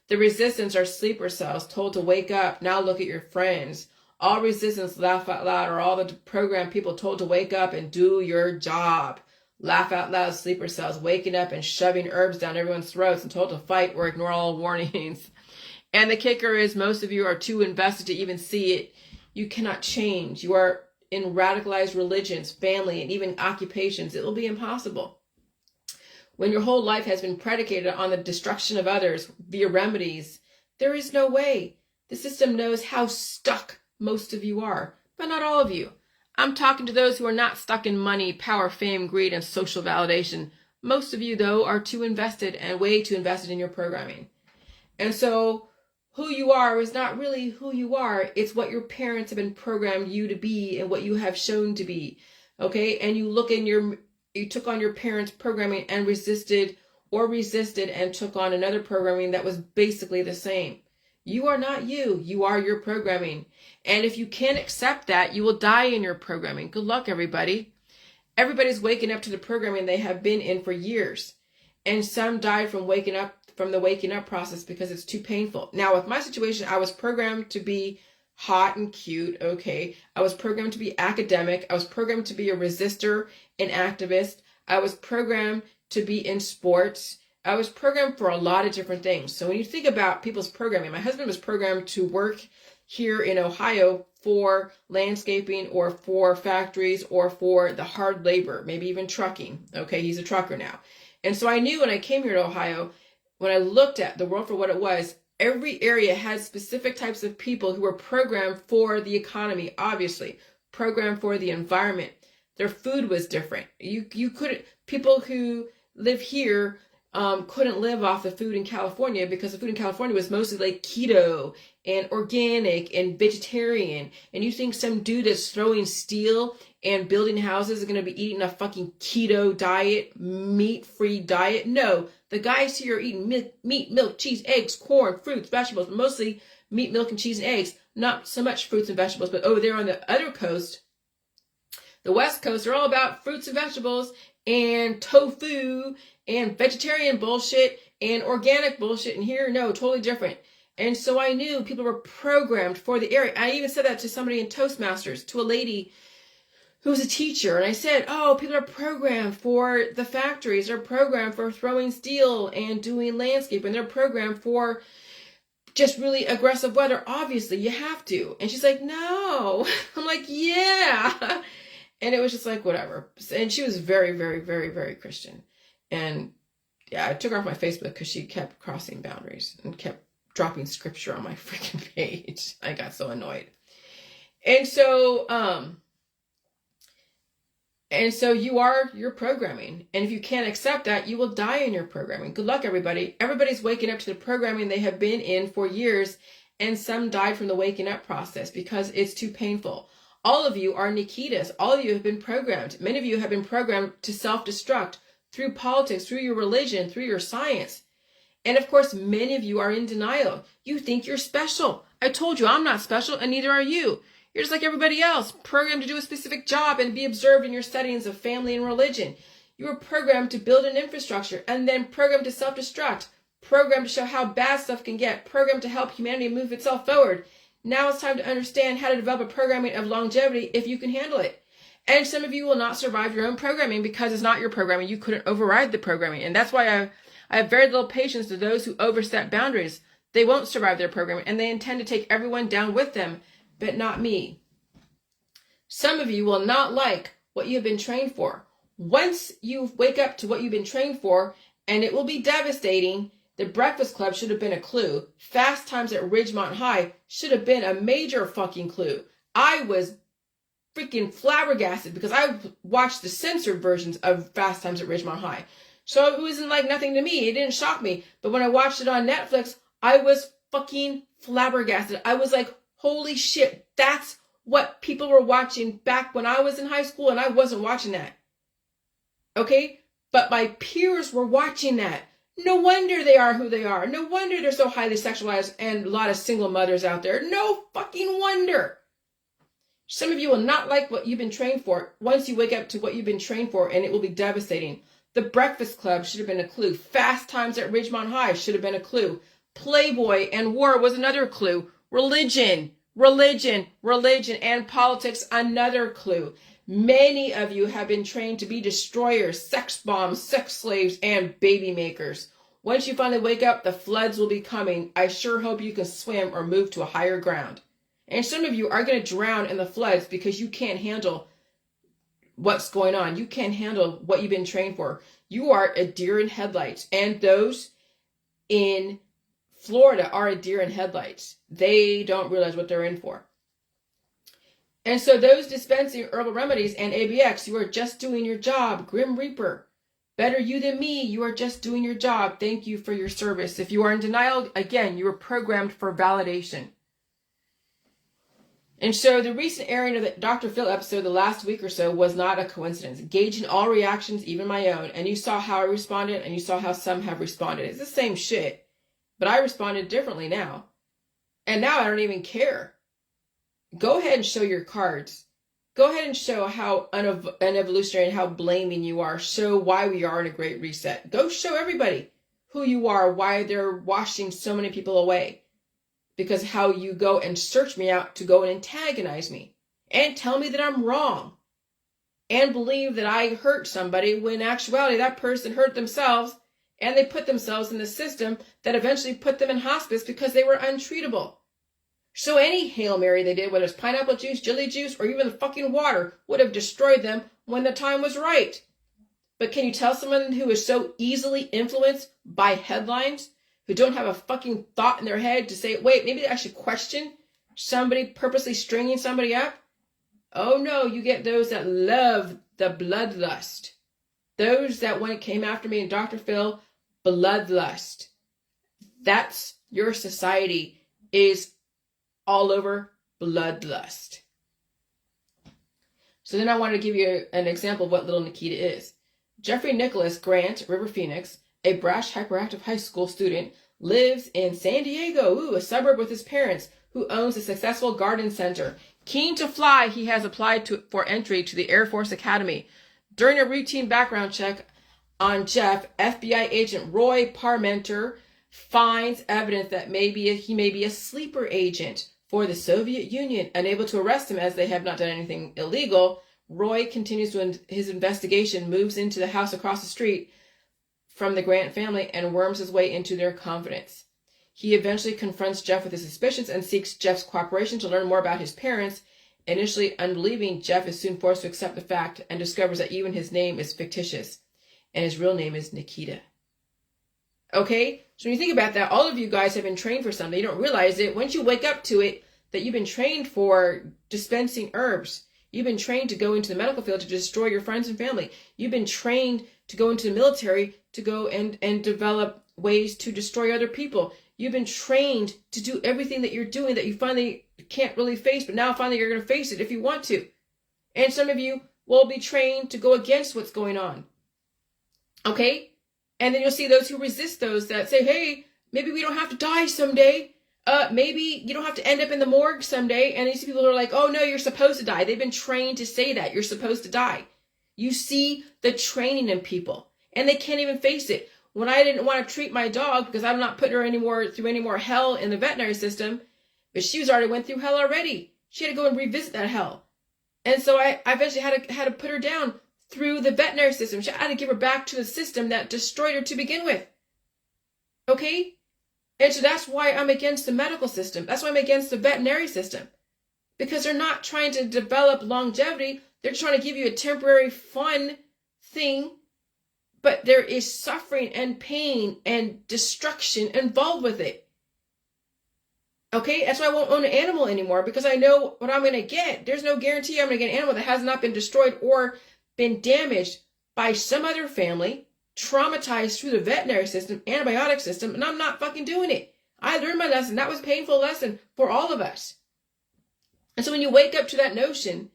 The resistance are sleeper cells told to wake up. Now look at your friends. All resistance, laugh out loud, are all the programmed people told to wake up and do your job. Laugh out loud, sleeper cells waking up and shoving herbs down everyone's throats and told to fight or ignore all warnings. And the kicker is most of you are too invested to even see it. You cannot change. You are in radicalized religions, family, and even occupations. It will be impossible. When your whole life has been predicated on the destruction of others via remedies, there is no way. The system knows how stuck most of you are, but not all of you. I'm talking to those who are not stuck in money, power, fame, greed, and social validation. Most of you, though, are too invested and way too invested in your programming. And so who you are is not really who you are. It's what your parents have been programmed you to be and what you have shown to be. Okay? And you took on your parents' programming and resisted and took on another programming that was basically the same. You are not you. You are your programming. And if you can't accept that, you will die in your programming. Good luck, everybody. Everybody's waking up to the programming they have been in for years. And some died from the waking up process because it's too painful. Now, with my situation, I was programmed to be hot and cute, okay? I was programmed to be academic. I was programmed to be a resistor, an activist. I was programmed to be in sports. I was programmed for a lot of different things. So when you think about people's programming, my husband was programmed to work here in Ohio for landscaping or for factories or for the hard labor, maybe even trucking. Okay, he's a trucker now. And so I knew when I came here to Ohio, when I looked at the world for what it was, every area had specific types of people who were programmed for the economy, obviously, programmed for the environment. Their food was different. You couldn't, people who live here couldn't live off the food in California because the food in California was mostly like keto and organic and vegetarian. And you think some dude that's throwing steel and building houses is going to be eating a fucking keto diet, meat-free diet? No, the guys here are eating meat, milk, cheese, eggs, corn, fruits, vegetables, mostly meat, milk, and cheese and eggs. Not so much fruits and vegetables, but over there on the other coast, the West Coast, are all about fruits and vegetables and tofu and vegetarian bullshit and organic bullshit. And here, no, totally different. And so I knew people were programmed for the area. I even said that to somebody in Toastmasters, to a lady who was a teacher. And I said, oh, people are programmed for the factories. They're programmed for throwing steel and doing landscape. And they're programmed for just really aggressive weather. Obviously, you have to. And she's like, no. I'm like, yeah. And it was just like, whatever. And she was very, very, very, very Christian. And yeah, I took her off my Facebook because she kept crossing boundaries and kept dropping scripture on my freaking page. I got so annoyed. And so you are your programming. And if you can't accept that, you will die in your programming. Good luck, everybody. Everybody's waking up to the programming they have been in for years. And some died from the waking up process because it's too painful. All of you are Nikitas. All of you have been programmed. Many of you have been programmed to self-destruct through politics, through your religion, through your science. And of course, many of you are in denial. You think you're special. I told you I'm not special, and neither are you. You're just like everybody else, programmed to do a specific job and be observed in your studies of family and religion. You were programmed to build an infrastructure and then programmed to self-destruct, programmed to show how bad stuff can get, programmed to help humanity move itself forward. Now it's time to understand how to develop a programming of longevity if you can handle it. And some of you will not survive your own programming because it's not your programming. You couldn't override the programming. And that's why I have very little patience to those who overstep boundaries. They won't survive their programming, and they intend to take everyone down with them, but not me. Some of you will not like what you've been trained for. Once you wake up to what you've been trained for, and it will be devastating. The Breakfast Club should have been a clue. Fast Times at Ridgemont High should have been a major fucking clue. I was freaking flabbergasted because I watched the censored versions of Fast Times at Ridgemont High. So it wasn't like nothing to me. It didn't shock me. But when I watched it on Netflix, I was fucking flabbergasted. I was like, holy shit, that's what people were watching back when I was in high school, and I wasn't watching that. Okay? But my peers were watching that. No wonder they are who they are. No wonder they're so highly sexualized and a lot of single mothers out there. No fucking wonder. Some of you will not like what you've been trained for once you wake up to what you've been trained for, and it will be devastating. The Breakfast Club should have been a clue. Fast Times at Ridgemont High should have been a clue. Playboy and war was another clue. Religion, and politics, another clue. Many of you have been trained to be destroyers, sex bombs, sex slaves, and baby makers. Once you finally wake up, the floods will be coming. I sure hope you can swim or move to a higher ground. And some of you are going to drown in the floods because you can't handle what's going on. You can't handle what you've been trained for. You are a deer in headlights. And those in Florida are a deer in headlights. They don't realize what they're in for. And so those dispensing herbal remedies and ABX, you are just doing your job. Grim Reaper, better you than me. You are just doing your job. Thank you for your service. If you are in denial, again, you were programmed for validation. And so the recent airing of the Dr. Phil episode the last week or so was not a coincidence. Gauging all reactions, even my own. And you saw how I responded, and you saw how some have responded. It's the same shit. But I responded differently now. And now I don't even care. Go ahead and show your cards. Go ahead and show how unevolutionary and how blaming you are. Show why we are in a great reset. Go show everybody who you are, why they're washing so many people away. Because how you go and search me out to go and antagonize me and tell me that I'm wrong and believe that I hurt somebody when in actuality that person hurt themselves and they put themselves in the system that eventually put them in hospice because they were untreatable. So any Hail Mary they did, whether it's pineapple juice, jelly juice, or even the fucking water, would have destroyed them when the time was right. But can you tell someone who is so easily influenced by headlines, who don't have a fucking thought in their head to say, wait, maybe I should question somebody purposely stringing somebody up? Oh no, you get those that love the bloodlust. Those that when it came after me and Dr. Phil, bloodlust. That's your society is all over bloodlust. So then I wanted to give you an example of what little Nikita is. Jeffrey Nicholas Grant, River Phoenix, a brash, hyperactive high school student, lives in San Diego, a suburb with his parents, who owns a successful garden center. Keen to fly, he has applied for entry to the Air Force Academy. During a routine background check on Jeff, FBI agent Roy Parmenter finds evidence that he may be a sleeper agent for the Soviet Union. Unable to arrest him as they have not done anything illegal, Roy continues his investigation, moves into the house across the street from the Grant family, and worms his way into their confidence. He eventually confronts Jeff with his suspicions and seeks Jeff's cooperation to learn more about his parents. Initially unbelieving, Jeff is soon forced to accept the fact and discovers that even his name is fictitious, and his real name is Nikita. Okay? So when you think about that, all of you guys have been trained for something. You don't realize it. Once you wake up to it, that you've been trained for dispensing herbs. You've been trained to go into the medical field to destroy your friends and family. You've been trained to go into the military to go and develop ways to destroy other people. You've been trained to do everything that you're doing that you finally can't really face, but now finally you're going to face it if you want to. And some of you will be trained to go against what's going on. Okay? And then you'll see those who resist those that say, hey, maybe we don't have to die someday. Maybe you don't have to end up in the morgue someday. And these people are like, oh no, you're supposed to die. They've been trained to say that. You're supposed to die. You see the training in people. And they can't even face it. When I didn't want to treat my dog because I'm not putting her through any more hell in the veterinary system, but she was already went through hell already. She had to go and revisit that hell. And so I eventually had to put her down through the veterinary system. I had to give her back to the system that destroyed her to begin with. Okay? And so that's why I'm against the medical system. That's why I'm against the veterinary system. Because they're not trying to develop longevity. They're trying to give you a temporary fun thing, but there is suffering and pain and destruction involved with it. Okay, that's why I won't own an animal anymore, because I know what I'm going to get. There's no guarantee I'm going to get an animal that has not been destroyed or been damaged by some other family, traumatized through the veterinary system, antibiotic system, and I'm not fucking doing it. I learned my lesson. That was a painful lesson for all of us. And so when you wake up to that notion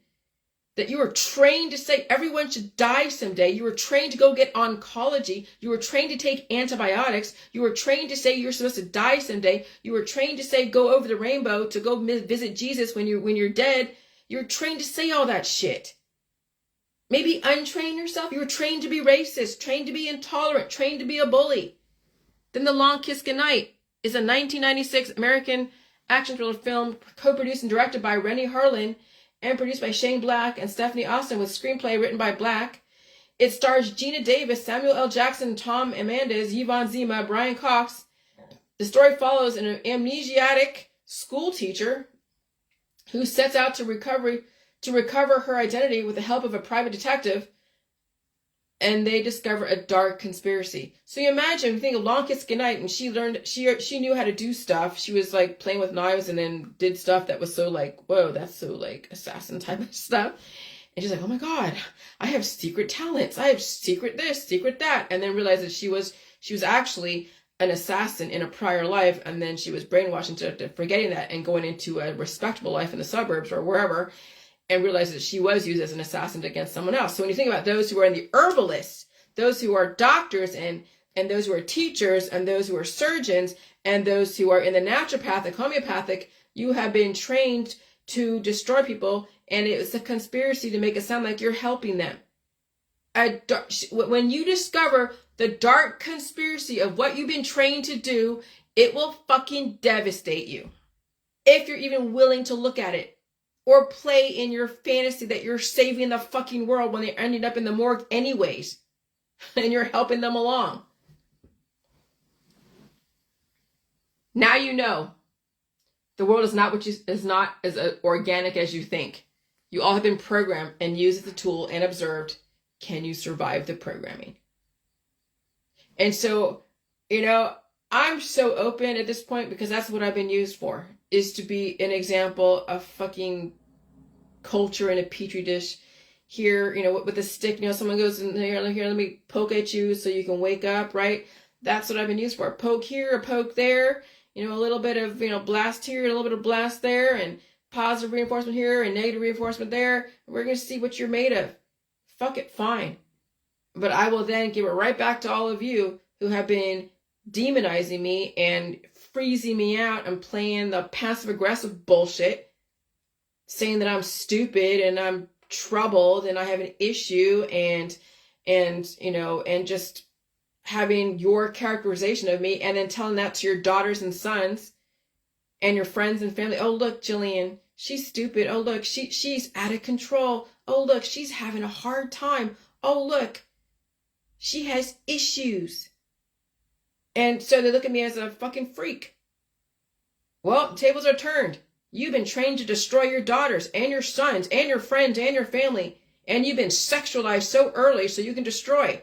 that you were trained to say everyone should die someday, you were trained to go get oncology, you were trained to take antibiotics, you were trained to say you're supposed to die someday, you were trained to say go over the rainbow to go visit Jesus when you're dead, you're trained to say all that shit. Maybe untrain yourself. You were trained to be racist, trained to be intolerant, trained to be a bully. Then The Long Kiss Goodnight is a 1996 American action thriller film co-produced and directed by Rennie Harlin and produced by Shane Black and Stephanie Austin, with screenplay written by Black. It stars Gina Davis, Samuel L. Jackson, Tom Amandes, Yvonne Zima, Brian Cox. The story follows an amnesiac school teacher who sets out to recover her identity with the help of a private detective, and they discover a dark conspiracy. So you imagine, you think of Long Kiss Goodnight, and she knew how to do stuff. She was like playing with knives and then did stuff that was so like, whoa, that's so like assassin type of stuff. And she's like, oh my God, I have secret talents. I have secret this, secret that. And then realized that she was actually an assassin in a prior life. And then she was brainwashed into forgetting that and going into a respectable life in the suburbs or wherever, and realized that she was used as an assassin against someone else. So when you think about those who are in the herbalists, those who are doctors and those who are teachers and those who are surgeons and those who are in the naturopathic, homeopathic, you have been trained to destroy people, and it's a conspiracy to make it sound like you're helping them. When you discover the dark conspiracy of what you've been trained to do, it will fucking devastate you. If you're even willing to look at it. Or play in your fantasy that you're saving the fucking world when they're ending up in the morgue anyways. And you're helping them along. Now you know. The world is not as organic as you think. You all have been programmed and used as a tool and observed. Can you survive the programming? And so, I'm so open at this point because that's what I've been used for, is to be an example of fucking culture in a petri dish. Here, with a stick, someone goes in here, let me poke at you so you can wake up, right? That's what I've been used for. Poke here, a poke there, a little bit of, blast here, and a little bit of blast there, and positive reinforcement here and negative reinforcement there. We're going to see what you're made of. Fuck it, fine. But I will then give it right back to all of you who have been demonizing me and freezing me out and playing the passive aggressive bullshit, saying that I'm stupid and I'm troubled and I have an issue and just having your characterization of me and then telling that to your daughters and sons and your friends and family. Oh, look, Jillian, she's stupid. Oh, look, she's out of control. Oh, look, she's having a hard time. Oh, look, she has issues. And so they look at me as a fucking freak. Well, tables are turned. You've been trained to destroy your daughters and your sons and your friends and your family. And you've been sexualized so early so you can destroy.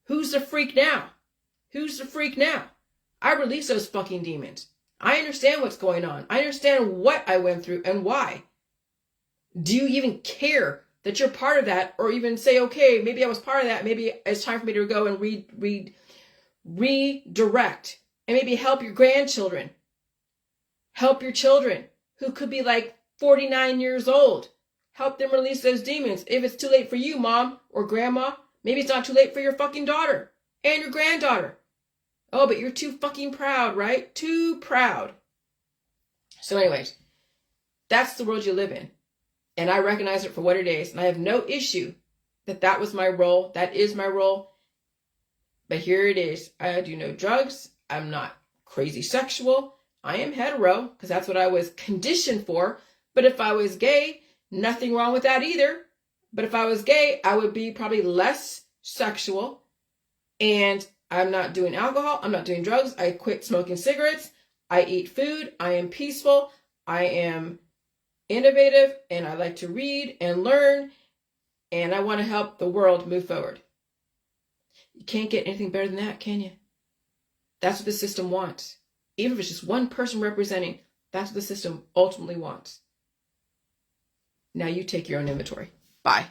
Who's the freak now? Who's the freak now? I release those fucking demons. I understand what's going on. I understand what I went through and why. Do you even care that you're part of that? Or even say, okay, maybe I was part of that. Maybe it's time for me to go and redirect and maybe help your grandchildren. Help your children who could be like 49 years old. Help them release those demons. If it's too late for you, mom or grandma, maybe it's not too late for your fucking daughter and your granddaughter. Oh, but you're too fucking proud, right? Too proud. So anyways, that's the world you live in. And I recognize it for what it is. And I have no issue that was my role. That is my role. But here it is. I do no drugs. I'm not crazy sexual. I am hetero because that's what I was conditioned for. But if I was gay, nothing wrong with that either. But if I was gay, I would be probably less sexual. And I'm not doing alcohol. I'm not doing drugs. I quit smoking cigarettes. I eat food. I am peaceful. I am innovative, and I like to read and learn, and I want to help the world move forward. You can't get anything better than that, can you? That's what the system wants. Even if it's just one person representing, that's what the system ultimately wants. Now you take your own inventory. Bye.